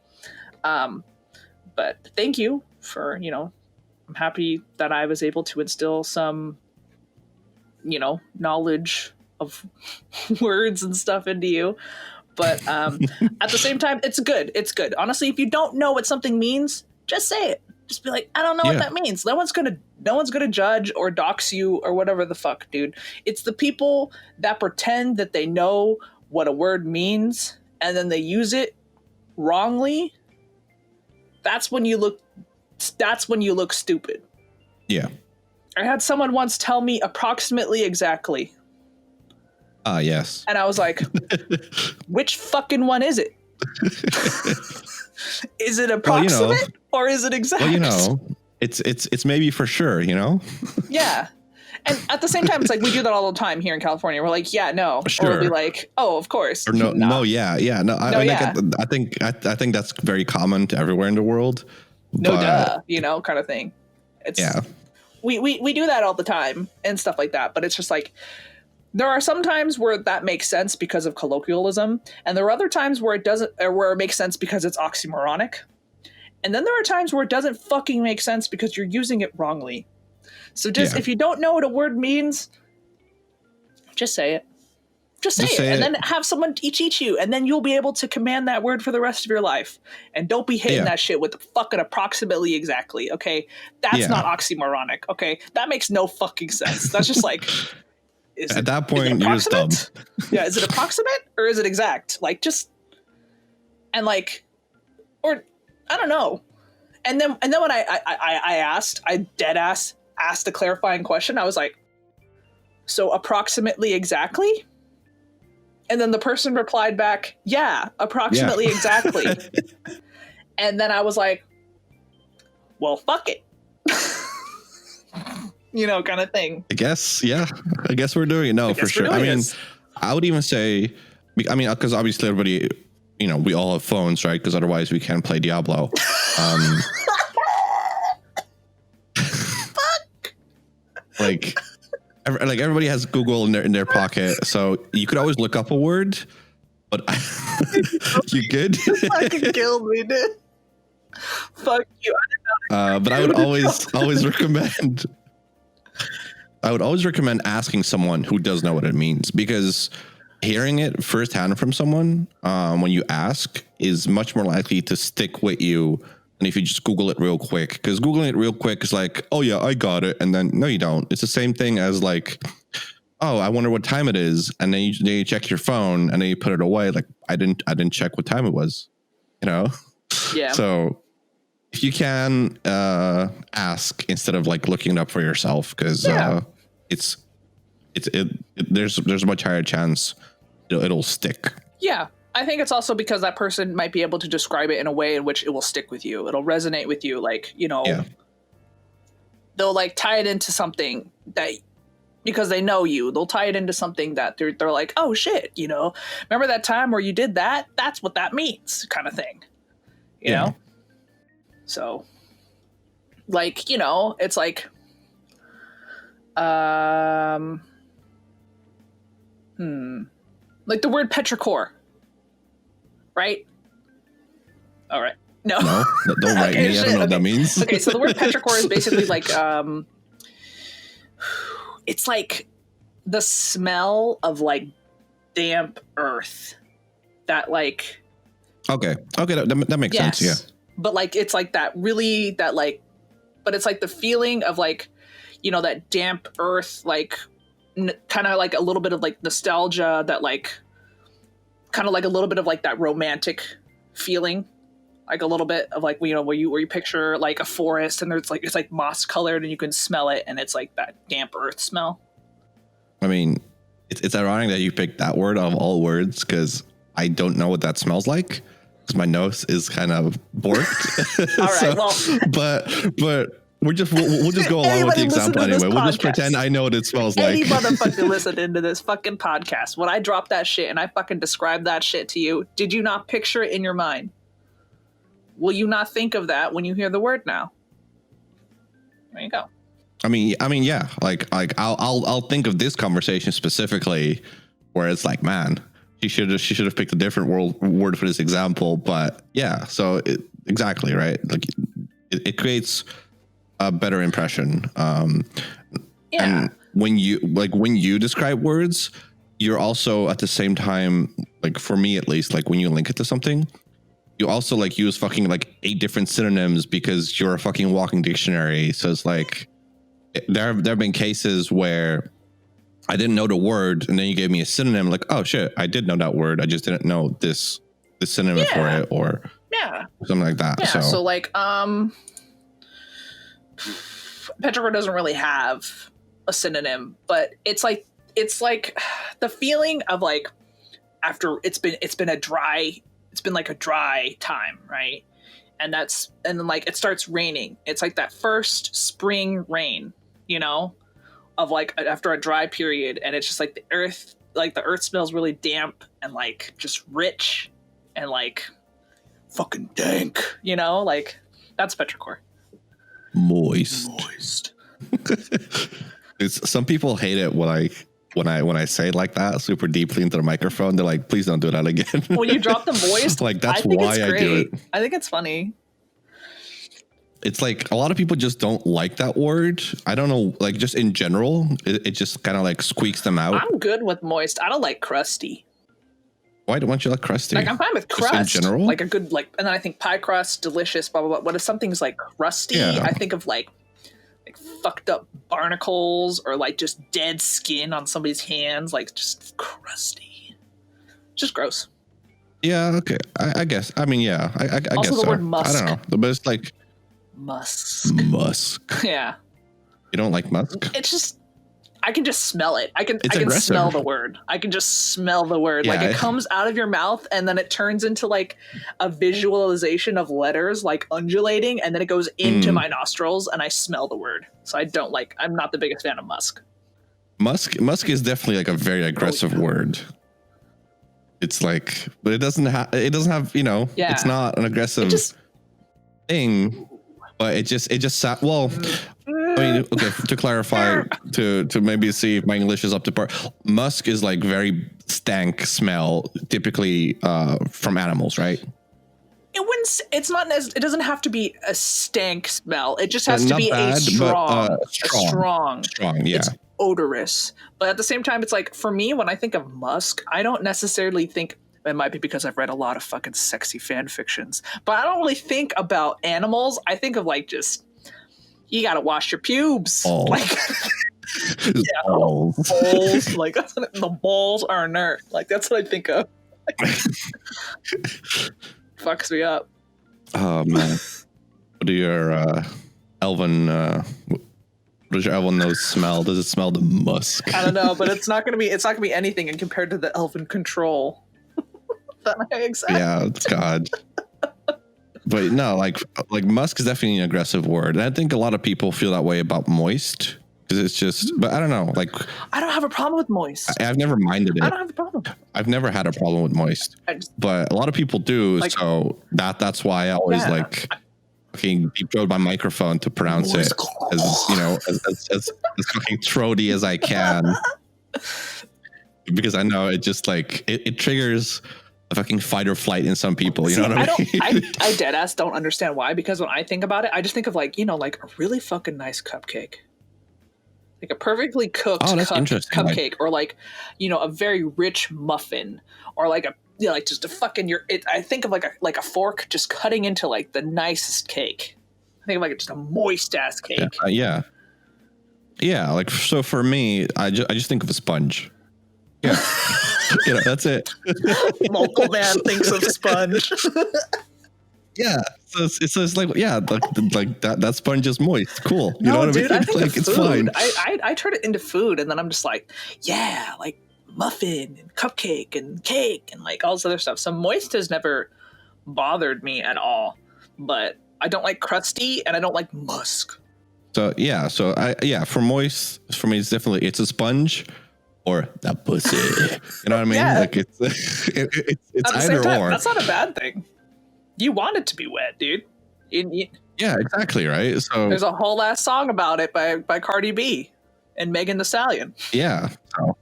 B: But thank you for, you know, I'm happy that I was able to instill some, you know, knowledge of words and stuff into you. But at the same time, it's good. It's good. Honestly, if you don't know what something means, just say it. Just be like, I don't know what that means. No one's gonna judge or dox you or whatever the fuck, dude. It's the people that pretend that they know what a word means and then they use it wrongly. That's when you look stupid.
A: Yeah.
B: I had someone once tell me approximately exactly.
A: Yes.
B: And I was like, which fucking one is it? Is it approximate or is it exact?
A: Well, you know, it's maybe for sure, you know?
B: Yeah. And at the same time, it's like we do that all the time here in California. We're like, yeah, no.
A: Sure.
B: Or we'll be like, oh, of course.
A: Or no,
B: Nah.
A: yeah. No,
B: No, yeah.
A: I think that's very common to everywhere in the world.
B: No, duh, you know, kind of thing. It's
A: Yeah.
B: We do that all the time and stuff like that. But it's just like there are some times where that makes sense because of colloquialism, and there are other times where it doesn't, or where it makes sense because it's oxymoronic. And then there are times where it doesn't fucking make sense because you're using it wrongly. So just if you don't know what a word means, just say it. Just say it. And then have someone teach you, and then you'll be able to command that word for the rest of your life. And don't be hitting that shit with fucking approximately exactly, okay? That's not oxymoronic, okay? That makes no fucking sense. That's just like...
A: At that point, you're just dumb.
B: Yeah, is it approximate or is it exact? Like, just... And like... Or... I don't know. And then when I dead ass asked a clarifying question, I was like, so approximately exactly? And then the person replied back, yeah, approximately exactly. And then I was like, well, fuck it. You know, kind of thing.
A: I guess, yeah. I guess we're doing it. No, for sure. I mean, I would even say, because obviously everybody, you know, we all have phones, right? Because otherwise we can't play Diablo.
B: Fuck.
A: Like everybody has Google in their pocket, so you could always look up a word. But you good?
B: You fucking killed me, dude. Fuck you.
A: But I would always recommend. I would always recommend asking someone who does know what it means, because hearing it firsthand from someone when you ask is much more likely to stick with you than if you just Google it real quick. Because Googling it real quick is like, oh yeah, I got it, and then no, you don't. It's the same thing as like, oh, I wonder what time it is, and then you check your phone and then you put it away. Like I didn't check what time it was, you know.
B: Yeah.
A: So if you can ask instead of like looking it up for yourself, because there's a much higher chance it'll stick.
B: Yeah. I think it's also because that person might be able to describe it in a way in which it will stick with you. It'll resonate with you. Like, you know, they'll like tie it into something that, because they know you, they'll tie it into something that they're like, oh shit, you know, remember that time where you did that? That's what that means, kind of thing. You know? So like, you know, it's like, like the word petrichor, right? All right. No,
A: don't write me. I don't know what that means.
B: Okay, so the word petrichor is basically like, it's like the smell of like damp earth that like.
A: Okay, that makes sense. Yeah.
B: But like, it's like that really, that like, but it's like the feeling of like, you know, that damp earth, like kind of like a little bit of like nostalgia, that like kind of like a little bit of like that romantic feeling, like a little bit of like, you know, where you picture like a forest and there's like, it's like moss colored and you can smell it and it's like that damp earth smell. I
A: mean, it's ironic that you picked that word of all words, because I don't know what that smells like. Because my nose is kind of borked.
B: All right,
A: so,
B: well,
A: but we'll just go along with the example anyway. We'll just pretend I know what it smells like.
B: Any motherfucker listening to this fucking podcast, when I drop that shit and I fucking describe that shit to you, did you not picture it in your mind? Will you not think of that when you hear the word now? There you go.
A: I mean, yeah. Like I'll think of this conversation specifically, where it's like, man, she should have picked a different word for this example. But yeah, so exactly right. Like it creates a better impression. And when you describe words, you're also at the same time, like for me at least, like when you link it to something, you also like use fucking like 8 different synonyms because you're a fucking walking dictionary. So it's like there have been cases where I didn't know the word, and then you gave me a synonym. Like, oh shit, I did know that word. I just didn't know this synonym for it, or something like that.
B: Yeah. So like, petrichor doesn't really have a synonym, but it's like the feeling of like after it's been a dry time, right? And then like it starts raining. It's like that first spring rain, you know, of like after a dry period, and it's just like the earth smells really damp and like just rich and like fucking dank, you know, like that's petrichor.
A: Moist. Some people hate it when I say it like that super deeply into the microphone. They're like, please don't do that again.
B: When you drop the moist,
A: like that's why I do it.
B: I think it's funny.
A: It's like a lot of people just don't like that word. I don't know, like just in general, it just kind of like squeaks them out.
B: I'm good with moist. I don't like crusty.
A: Why don't you like crusty?
B: Like I'm fine with crust
A: just in general.
B: Like a good like, and then I think pie crust, delicious, blah blah blah. But if something's like crusty, I think of like fucked up barnacles or like just dead skin on somebody's hands, like just crusty, just gross.
A: Yeah, okay, I guess. I mean, yeah, I
B: also
A: guess
B: the
A: so.
B: word musk.
A: I don't know, but it's like musk.
B: Yeah,
A: you don't like musk?
B: It's just I can just smell it. I can
A: aggressive.
B: smell the word. I can just smell the word.
A: Yeah,
B: like it comes out of your mouth and then it turns into like a visualization of letters like undulating, and then it goes into my nostrils and I smell the word. So I'm not the biggest fan of musk.
A: Musk is definitely like a very aggressive word. It's like, but it doesn't have, you know, it's not an aggressive thing, but it just well, I mean, okay, to clarify, to maybe see if my English is up to par, musk is like very stank smell, typically from animals, right?
B: It doesn't have to be a stank smell. It just has to be
A: bad,
B: a strong.
A: Yeah.
B: It's odorous. But at the same time, it's like, for me, when I think of musk, I don't necessarily think, it might be because I've read a lot of fucking sexy fan fictions, but I don't really think about animals. I think of like just, you gotta wash your pubes.
A: Balls.
B: Like, balls. Like the balls are inert. Like that's what I think of. Fucks me up.
A: Oh man, what do your elven? What does your elven nose smell? Does it smell the musk?
B: I don't know, but it's not gonna be anything in compared to the elven control. That I accept.
A: Yeah, God. But no, like musk is definitely an aggressive word, and I think a lot of people feel that way about moist because it's just. But I don't know. Like
B: I don't have a problem with moist.
A: I've never minded it.
B: I don't have a problem.
A: I've never had a problem with moist, but a lot of people do. Like, so that's why I always fucking deep throat my microphone to pronounce it as you know as fucking throaty as I can, because I know it just like it triggers a fucking fight or flight in some people. You know what I mean?
B: I dead ass don't understand why, because when I think about it, I just think of like, you know, like a really fucking nice cupcake. Like a perfectly cooked cupcake, or like, you know, a very rich muffin, or like a, you know, like just a fucking I think of like a fork just cutting into like the nicest cake. I think of like just a moist ass cake.
A: Yeah. Like, so for me, I just think of a sponge. Yeah. You know, that's it.
B: Local man thinks of sponge.
A: Yeah. So it's like, yeah, like that sponge is moist. Cool. You know what
B: dude,
A: I mean? Like, it's fine.
B: I turn it into food, and then I'm just like, yeah, like muffin and cupcake and cake and like all this other stuff. So moist has never bothered me at all, but I don't like crusty and I don't like musk. So
A: yeah. For moist, for me, it's a sponge or that pussy. You know what I mean?
B: Yeah.
A: Like it's either or.
B: That's not a bad thing. You want it to be wet, dude.
A: Yeah, exactly, right? So
B: there's a whole ass song about it by Cardi B and Megan Thee Stallion.
A: Yeah. So.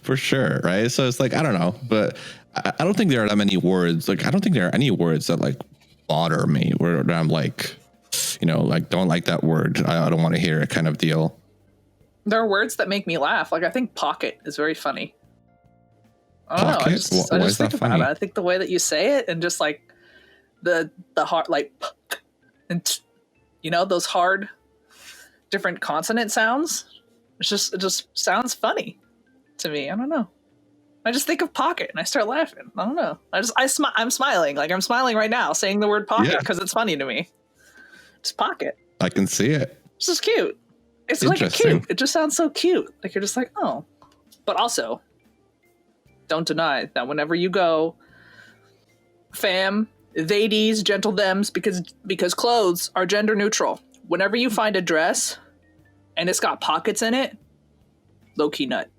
A: For sure, right? So it's like, I don't know, but I don't think there are that many words. Like, I don't think there are any words that like bother me where I'm like, you know, like don't like that word. I don't want to hear it kind of deal.
B: There are words that make me laugh. Like I think pocket is very funny. I don't know. I just think about it. I think the way that you say it and just like the hard, like, and you know, those hard different consonant sounds. It just sounds funny to me. I don't know. I just think of pocket and I start laughing. I don't know. I'm smiling. Like I'm smiling right now saying the word pocket because it's funny to me. Just pocket.
A: I can see it.
B: It's just cute. It's like cute. It just sounds so cute. Like you're just like, oh. But also, don't deny that whenever you go, fam, they, these, gentle thems, because clothes are gender neutral. Whenever you find a dress and it's got pockets in it, low key nut.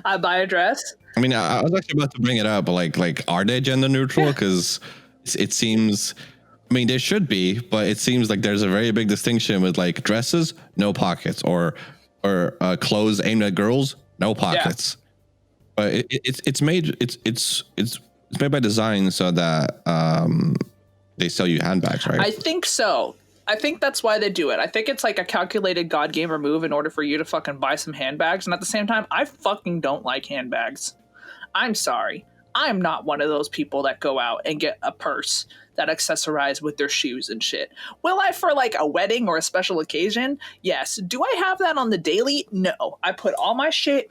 B: I buy a dress.
A: I mean, I was actually about to bring it up, but like, are they gender neutral? Because it seems, I mean, there should be, but it seems like there's a very big distinction with like dresses, no pockets, or clothes aimed at girls, no pockets. Yeah. But it's made by design so that they sell you handbags, right?
B: I think so. I think that's why they do it. I think it's like a calculated God gamer move in order for you to fucking buy some handbags. And at the same time, I fucking don't like handbags. I'm sorry. I'm not one of those people that go out and get a purse that accessorize with their shoes and shit. Will I for like a wedding or a special occasion? Yes. Do I have that on the daily? No. I put all my shit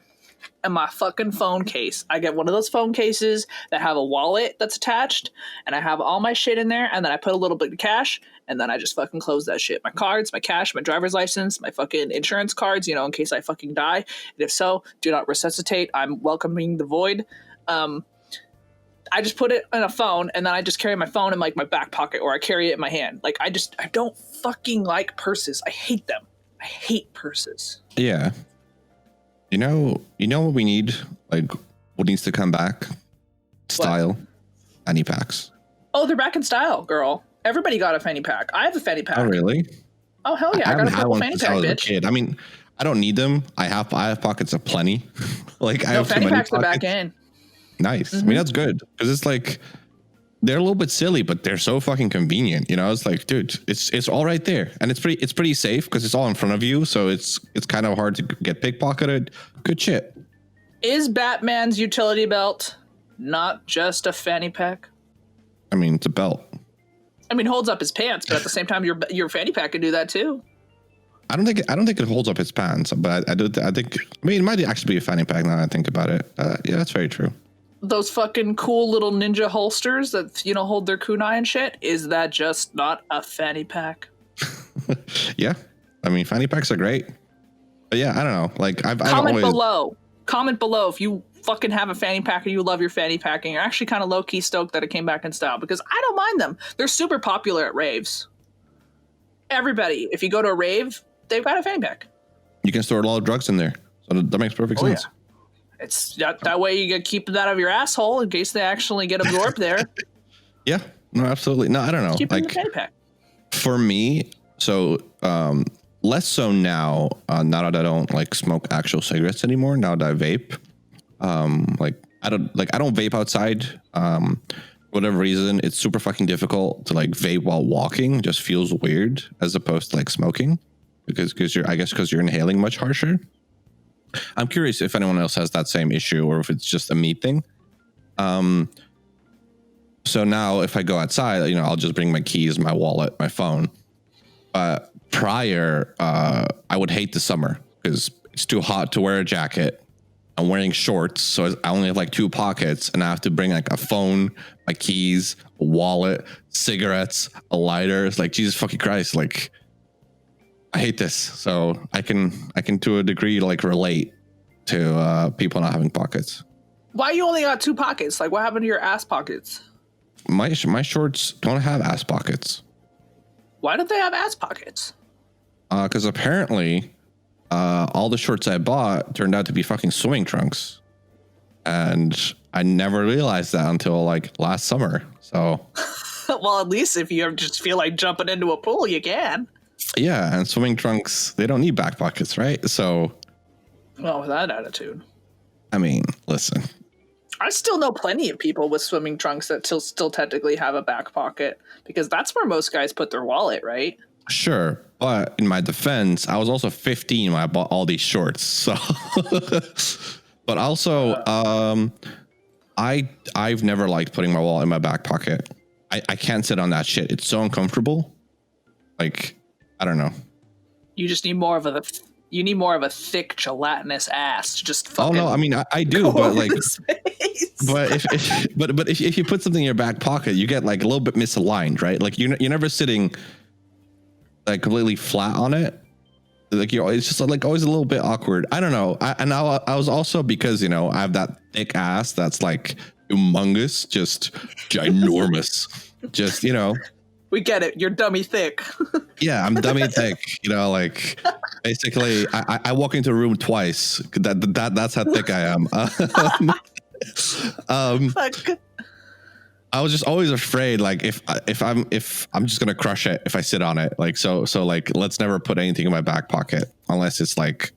B: in my fucking phone case. I get one of those phone cases that have a wallet that's attached, and I have all my shit in there, and then I put a little bit of cash, and then I just fucking close that shit. My cards, my cash, my driver's license, my fucking insurance cards, you know, in case I fucking die. And if so, do not resuscitate. I'm welcoming the void. I just put it in a phone, and then I just carry my phone in like my back pocket, or I carry it in my hand. Like I don't fucking like purses. I hate them. I hate purses.
A: Yeah. You know what we need? Like, what needs to come back? Style. What? Fanny packs.
B: Oh, they're back in style, girl. Everybody got a fanny pack. I have a fanny pack.
A: Oh, really?
B: Oh, hell yeah. I got a purple fanny pack, bitch.
A: Kid. I mean, I don't need them. I have pockets of plenty. Like, I have
B: fanny packs are back in.
A: Nice. Mm-hmm. I mean, that's good. Because it's like, they're a little bit silly, but they're so fucking convenient. You know, it's like, dude, it's all right there, and it's pretty safe because it's all in front of you. So it's kind of hard to get pickpocketed. Good shit.
B: Is Batman's utility belt not just a fanny pack?
A: I mean, it's a belt.
B: I mean, holds up his pants, but at the same time, your fanny pack can do that too.
A: I don't think it holds up his pants, but I think it might actually be a fanny pack now that I think about it. Yeah, that's very true.
B: Those fucking cool little ninja holsters that, you know, hold their kunai and shit. Is that just not a fanny pack?
A: Yeah. I mean, fanny packs are great. But yeah, I don't know. Like,
B: Comment below if you fucking have a fanny pack or you love your fanny pack and you're actually kind of low-key stoked that it came back in style, because I don't mind them. They're super popular at raves. Everybody, if you go to a rave, they've got a fanny pack.
A: You can store a lot of drugs in there. So that makes perfect sense. Yeah.
B: It's that way you can keep that out of your asshole in case they actually get absorbed there.
A: Yeah, no, absolutely. No, I don't know.
B: Keep it in the fanny pack.
A: For me, so less so now. Now that I don't like smoke actual cigarettes anymore. Now that I vape, I don't vape outside. For whatever reason, it's super fucking difficult to like vape while walking. It just feels weird as opposed to like smoking because you're inhaling much harsher. I'm curious if anyone else has that same issue or if it's just a me thing. So now if I go outside, you know, I'll just bring my keys, my wallet, my phone. Prior, I would hate the summer because it's too hot to wear a jacket. I'm wearing shorts, so I only have like 2 pockets, and I have to bring like a phone, my keys, a wallet, cigarettes, a lighter. It's like, Jesus fucking Christ, like, I hate this. So I can to a degree like relate to people not having pockets.
B: Why you only got 2 pockets? Like, what happened to your ass pockets?
A: My shorts don't have ass pockets.
B: Why don't they have ass pockets?
A: Because apparently all the shorts I bought turned out to be fucking swimming trunks, and I never realized that until like last summer. So
B: well, at least if you just feel like jumping into a pool, you can.
A: Yeah, and swimming trunks, they don't need back pockets, right? So,
B: well, with that attitude,
A: I mean, listen,
B: I still know plenty of people with swimming trunks that still technically have a back pocket, because that's where most guys put their wallet, right?
A: Sure, but in my defense, I was also 15 when I bought all these shorts. So, but also, I've never liked putting my wallet in my back pocket. I can't sit on that shit. It's so uncomfortable. Like, I don't know.
B: You just need more of a thick gelatinous ass to just fucking.
A: Oh no, I mean I do, but like, but if you put something in your back pocket, you get like a little bit misaligned, right? Like you're never sitting like completely flat on it. Like it's just like always a little bit awkward. I don't know. I was also, because, you know, I have that thick ass that's like humongous, just ginormous, just, you know.
B: We get it. You're dummy thick.
A: Yeah, I'm dummy thick. You know, like basically, I walk into a room twice. That's how thick I am.
B: Fuck.
A: I was just always afraid, like if I'm just gonna crush it if I sit on it. Like so like let's never put anything in my back pocket unless it's like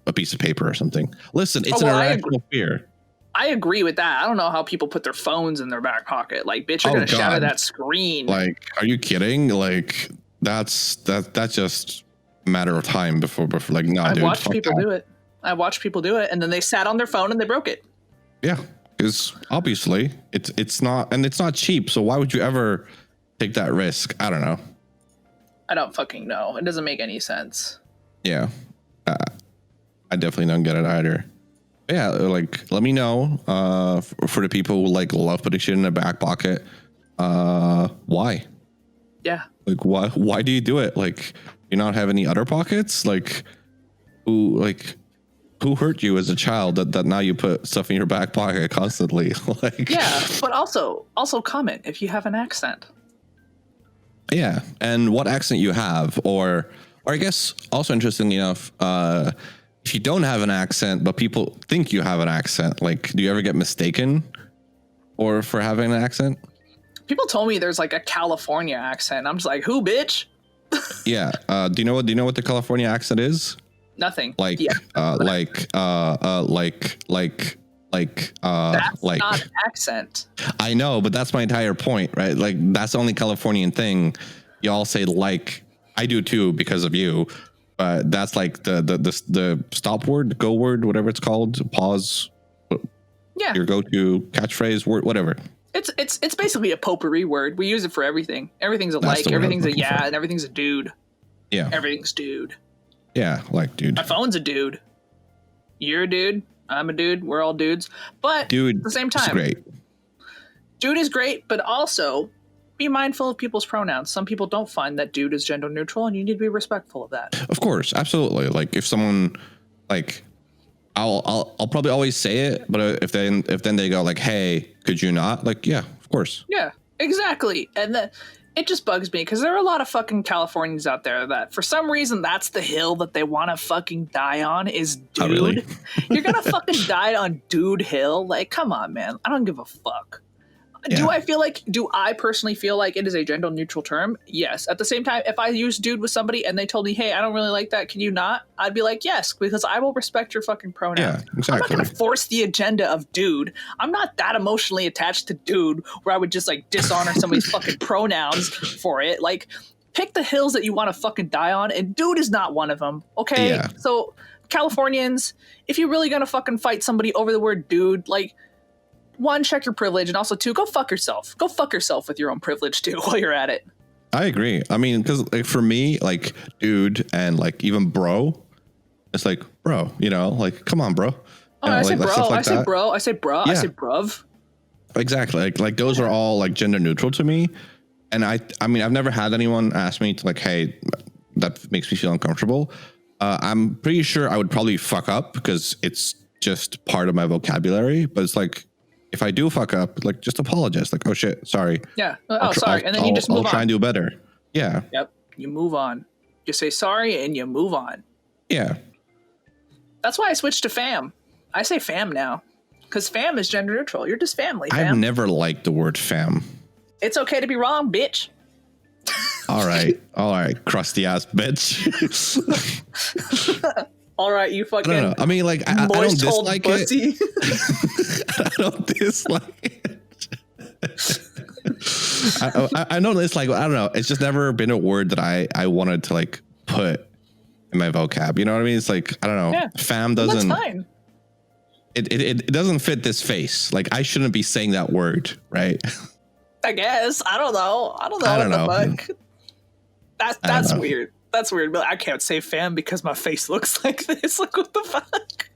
A: a piece of paper or something. Listen, it's an irrational fear.
B: I agree with that. I don't know how people put their phones in their back pocket. Like, bitch, you're gonna shatter that screen.
A: Like, are you kidding? Like, that's just a matter of time before like, no,
B: I've
A: dude.
B: watched people do it. I watched people do it, and then they sat on their phone and they broke it.
A: Yeah, because obviously it's not, and it's not cheap. So why would you ever take that risk? I don't know.
B: I don't fucking know. It doesn't make any sense.
A: Yeah, I definitely don't get it either. Yeah, like let me know for the people who like love putting shit in their back pocket. Why?
B: Yeah.
A: Like why do you do it? Like you not have any other pockets? Like who hurt you as a child that now you put stuff in your back pocket constantly? Like
B: yeah, but also comment if you have an accent.
A: Yeah, and what accent you have, or I guess also interestingly enough, if you don't have an accent, but people think you have an accent, like, do you ever get mistaken or for having an accent?
B: People told me there's like a California accent. I'm just like, who, bitch?
A: Yeah. Do you know what the California accent is?
B: Nothing.
A: Like,
B: yeah.
A: That's
B: not an accent.
A: I know, but that's my entire point, right? Like, that's the only Californian thing. Y'all say like, I do too because of you. That's like the stop word, go word, whatever it's called, pause.
B: Yeah.
A: Your go-to catchphrase word, whatever.
B: It's basically a potpourri word. We use it for everything. Everything's a like, everything's a yeah, and everything's a dude.
A: Yeah.
B: Everything's dude.
A: Yeah, like dude.
B: My phone's a dude. You're a dude. I'm a dude. We're all dudes. But
A: dude,
B: at the same time,
A: great.
B: Dude is great, but also be mindful of people's pronouns. Some people don't find that dude is gender neutral, and you need to be respectful of that.
A: Of course, absolutely. Like if someone like, I'll probably always say it, but if then they go like, hey, could you not? Like, yeah, of course.
B: Yeah, exactly. And then it just bugs me because there are a lot of fucking Californians out there that for some reason that's the hill that they want to fucking die on is dude.
A: Oh, really?
B: You're gonna fucking die on dude hill. Like, come on, man. I don't give a fuck. Yeah. Do I personally feel like it is a gender neutral term? Yes. At the same time, if I use dude with somebody and they told me, hey, I don't really like that, can you not? I'd be like, yes, because I will respect your fucking pronoun.
A: Yeah, exactly.
B: I'm not going to force the agenda of dude. I'm not that emotionally attached to dude where I would just like dishonor somebody's fucking pronouns for it. Like, pick the hills that you want to fucking die on, and dude is not one of them. Okay?
A: Yeah.
B: So, Californians, if you're really going to fucking fight somebody over the word dude, like, one, check your privilege, and also two, go fuck yourself. Go fuck yourself with your own privilege too while you're at it.
A: I agree. I mean, because like for me, like dude and like even bro, it's like bro, you know, like come on, bro.
B: I say bro. I say bro. I say bruh.
A: Yeah.
B: I say bruv.
A: Exactly. Like those are all like gender neutral to me. And I mean, I've never had anyone ask me to like, hey, that makes me feel uncomfortable. I'm pretty sure I would probably fuck up because it's just part of my vocabulary. But it's like, if I do fuck up, like just apologize. Like, oh shit, sorry.
B: Yeah. Sorry. And then you just move on.
A: I'll try and do better. Yeah.
B: Yep. You move on. You say sorry and you move on.
A: Yeah.
B: That's why I switched to fam. I say fam now. Because fam is gender neutral. You're just family, fam.
A: I've never liked the word fam.
B: It's okay to be wrong, bitch.
A: All right. Crusty ass bitch.
B: All right, you fucking.
A: I don't know. I mean, like, I don't dislike
B: pussy.
A: it. I don't dislike it. I know it's like, I don't know. It's just never been a word that I wanted to like put in my vocab. You know what I mean? It's like, I don't know. Yeah. Fam doesn't.
B: That's fine.
A: It doesn't fit this face. Like, I shouldn't be saying that word, right?
B: I guess. I don't know. I don't know. What the fuck? That's weird. That's weird. But I can't say fam because my face looks like this. Like, what the fuck?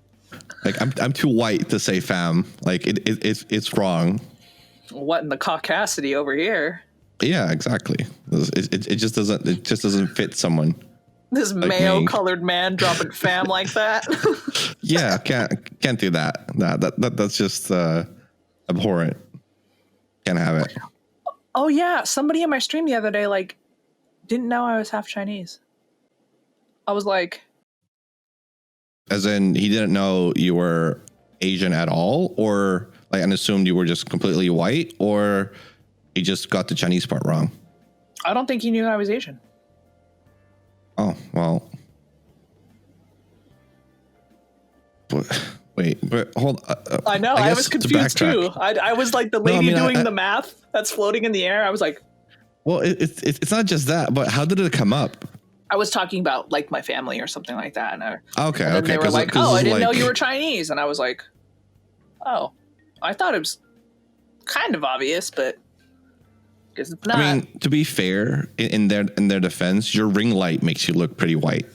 A: Like, I'm too white to say fam. Like, it's wrong.
B: What in the caucasity over here?
A: Yeah, exactly. It just doesn't fit someone.
B: This like mayo-colored man dropping fam like that.
A: Yeah, can't do that. Nah, that's just abhorrent. Can't have it.
B: Oh yeah, somebody in my stream the other day like didn't know I was half Chinese. I was like,
A: as in he didn't know you were Asian at all, or like and assumed you were just completely white, or he just got the Chinese part wrong.
B: I don't think he knew I was Asian.
A: Oh well. Wait, but hold.
B: I know. I was confused too. I was like the lady doing the math that's floating in the air. I was like,
A: well, it's not just that, but how did it come up?
B: I was talking about like my family or something like that. And
A: okay.
B: They were like, "Oh, I didn't know you were Chinese," and I was like, "Oh, I thought it was kind of obvious, but because it's not."
A: I mean, to be fair, in their defense, your ring light makes you look pretty white.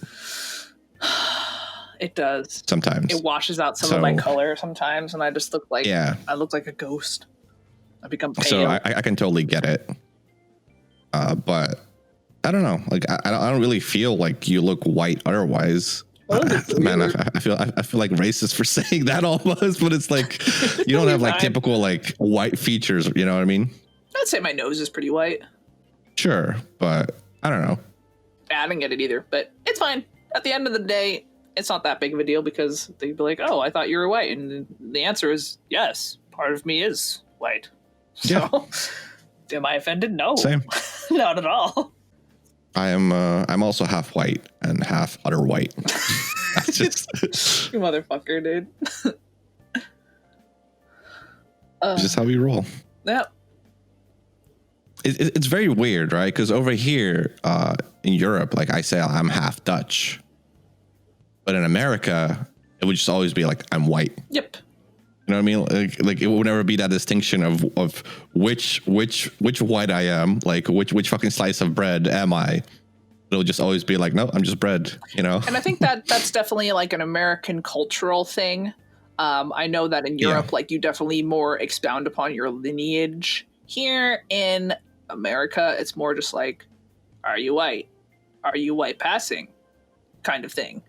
B: It does.
A: Sometimes
B: it washes out some of my color sometimes, and I just look like I look like a ghost. I become pale.
A: So I can totally get it, but I don't know. Like I don't really feel like you look white otherwise. Man, I feel like racist for saying that almost, but it's like you don't have like typical like white features. You know what I mean?
B: I'd say my nose is pretty white.
A: Sure, but I don't know.
B: I didn't get it either, but it's fine. At the end of the day, it's not that big of a deal because they'd be like, "Oh, I thought you were white," and the answer is yes. Part of me is white. So, am I offended? No,
A: same.
B: Not at all.
A: I'm also half white and half utter white. That's just
B: you motherfucker, dude.
A: Just how we roll.
B: Yep.
A: It's very weird, right? Because over here in Europe, like I say, I'm half Dutch, but in America, it would just always be like I'm white.
B: Yep.
A: You know what I mean? Like it would never be that distinction of which white I am, like which fucking slice of bread am I? It'll just always be like, no, I'm just bread, you know?
B: And I think that's definitely like an American cultural thing. I know that in Europe, like you definitely more expound upon your lineage. Here in America, it's more just like, are you white? Are you white passing? Kind of thing.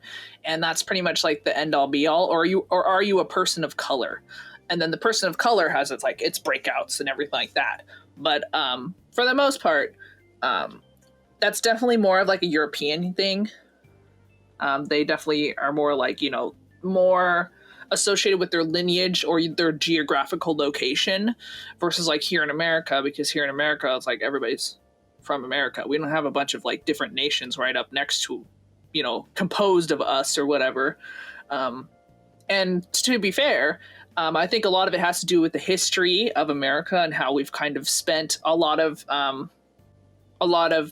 B: And that's pretty much like the end all be all, or are you a person of color? And then the person of color has its like its breakouts and everything like that. But for the most part, that's definitely more of like a European thing. They definitely are more like, you know, more associated with their lineage or their geographical location versus like here in America, because here in America, it's like everybody's from America. We don't have a bunch of like different nations right up next to, you know, composed of us or whatever. And to be fair, I think a lot of it has to do with the history of America and how we've kind of spent a lot of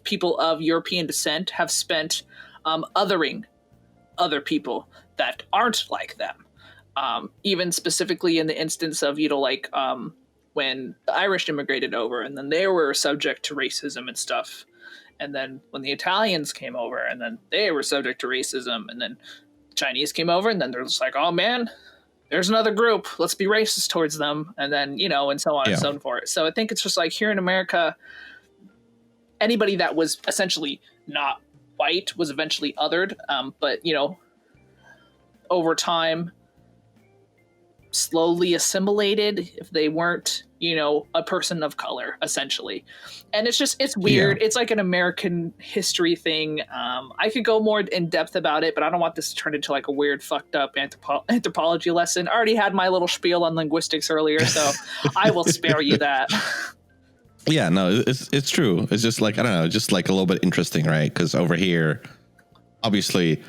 B: people of European descent have spent othering other people that aren't like them. Even specifically in the instance of, you know, like when the Irish immigrated over and then they were subject to racism and stuff. And then when the Italians came over and then they were subject to racism, and then Chinese came over and then they're just like, oh man, there's another group. Let's be racist towards them. And then, you know, and so on and so forth. So I think it's just like here in America, anybody that was essentially not white was eventually othered. But, you know, over time, slowly assimilated if they weren't, you know, a person of color, essentially. And it's weird. It's like an American history thing. I could go more in depth about it, but I don't want this to turn into like a weird fucked up anthropology lesson. I already had my little spiel on linguistics earlier, so I will spare you that.
A: Yeah, no, it's true. It's just like, I don't know, just like a little bit interesting, right? Because over here, obviously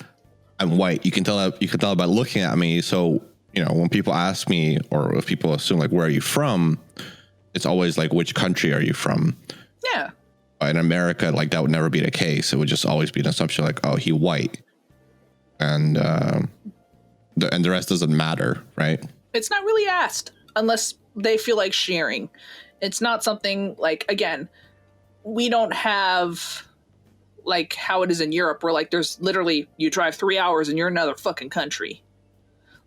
A: I'm white. You can tell by looking at me. So, you know, when people ask me, or if people assume like, where are you from? It's always like, which country are you from?
B: Yeah.
A: In America, like that would never be the case. It would just always be an assumption like, oh, he white. And the rest doesn't matter, right?
B: It's not really asked unless they feel like sharing. It's not something like, again, we don't have like how it is in Europe where like there's literally, you drive 3 hours and you're in another fucking country.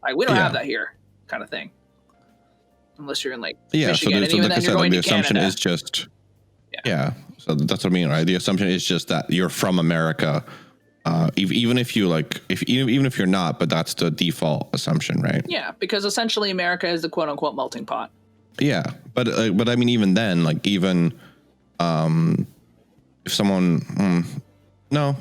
B: Like, we don't have that here, kind of thing. Unless you're in, like, Michigan, and even then you're going to Canada. The assumption is just... Yeah, so that's what I mean, right? The assumption is just that you're from America, even if you, like... Even if you're not, but that's the default assumption, right? Yeah, because essentially America is the quote-unquote melting pot.
A: Yeah, but I mean, even then, like, even If someone, no,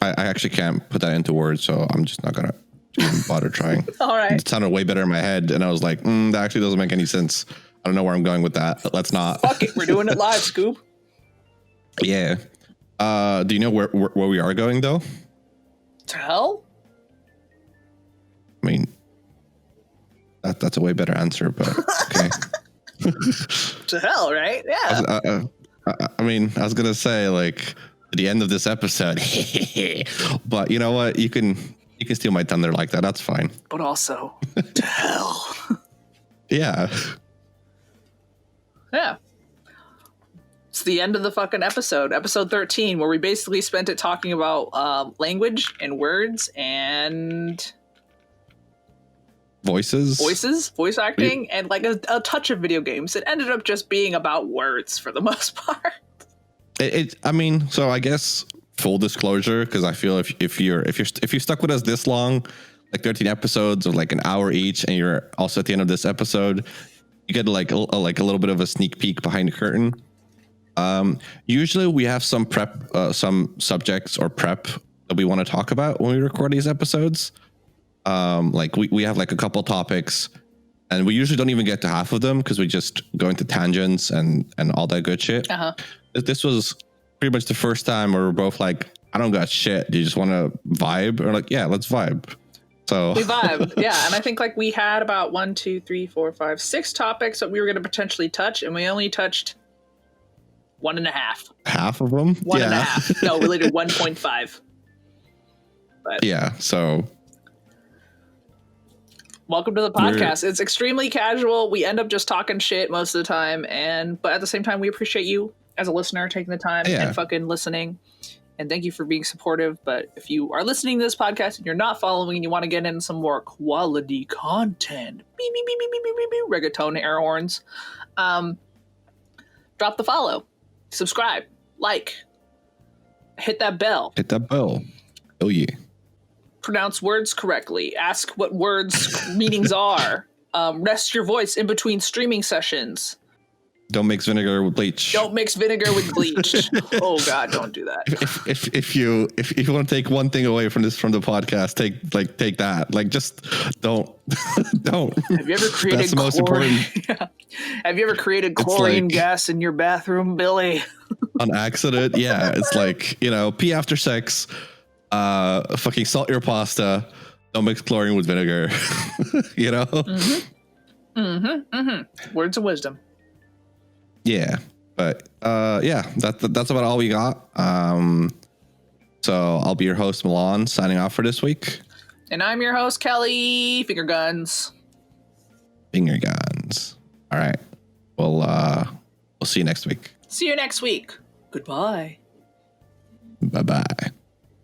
A: I actually can't put that into words, so I'm just not gonna even bother trying.
B: All right.
A: It sounded way better in my head, and I was like, that actually doesn't make any sense. I don't know where I'm going with that. Let's not.
B: Fuck it, we're doing it live, Scoop.
A: Yeah. Do you know where we are going though?
B: To hell?
A: I mean, that's a way better answer, but okay.
B: To hell, right? Yeah.
A: I mean, I was gonna say like the end of this episode, but you know what? You can steal my thunder like that. That's fine.
B: But also to hell.
A: Yeah.
B: Yeah. It's the end of the fucking episode 13, where we basically spent it talking about language and words and voice acting, and like a touch of video games. It ended up just being about words for the most part.
A: I mean, so I guess full disclosure, because I feel if you're stuck with us this long, like 13 episodes of like an hour each, and you're also at the end of this episode, you get like a little bit of a sneak peek behind the curtain. Usually we have some some subjects or prep that we want to talk about when we record these episodes. Like we have like a couple topics, and we usually don't even get to half of them because we just go into tangents and all that good shit. This was pretty much the first time where we're both like, I don't got shit. Do you just want to vibe? Or like, yeah, let's vibe. So
B: we vibe. Yeah. And I think like we had about 1, 2, 3, 4, 5, 6 topics that we were going to potentially touch, and we only touched 1.5.
A: Half of them?
B: 1.5. No, we did 1.5. But
A: yeah. So
B: welcome to the podcast. It's extremely casual. We end up just talking shit most of the time, but at the same time, we appreciate you as a listener taking the time and fucking listening. And thank you for being supportive. But if you are listening to this podcast and you're not following and you want to get in some more quality content, beep, beep, beep, beep, beep, beep, beep, reggaeton air horns, drop the follow, subscribe, like, hit that bell.
A: Oh yeah.
B: Pronounce words correctly. Ask what words meanings are. Rest your voice in between streaming sessions.
A: Don't mix vinegar with bleach.
B: Don't mix vinegar with bleach. Oh God, don't do that.
A: If you want to take one thing away from the podcast, take that. Like, just don't.
B: Have you ever created
A: That's the most important.
B: Yeah. Have you ever created chlorine gas in your bathroom, Billy?
A: On accident? Yeah. It's like, pee after sex. Fucking salt your pasta. Don't mix chlorine with vinegar.
B: Words of wisdom.
A: Yeah, but that's about all we got. So I'll be your host, Milan, signing off for this week.
B: And I'm your host, Kelly. Finger guns.
A: All right. We'll see you next week.
B: See you next week. Goodbye.
A: Bye-bye.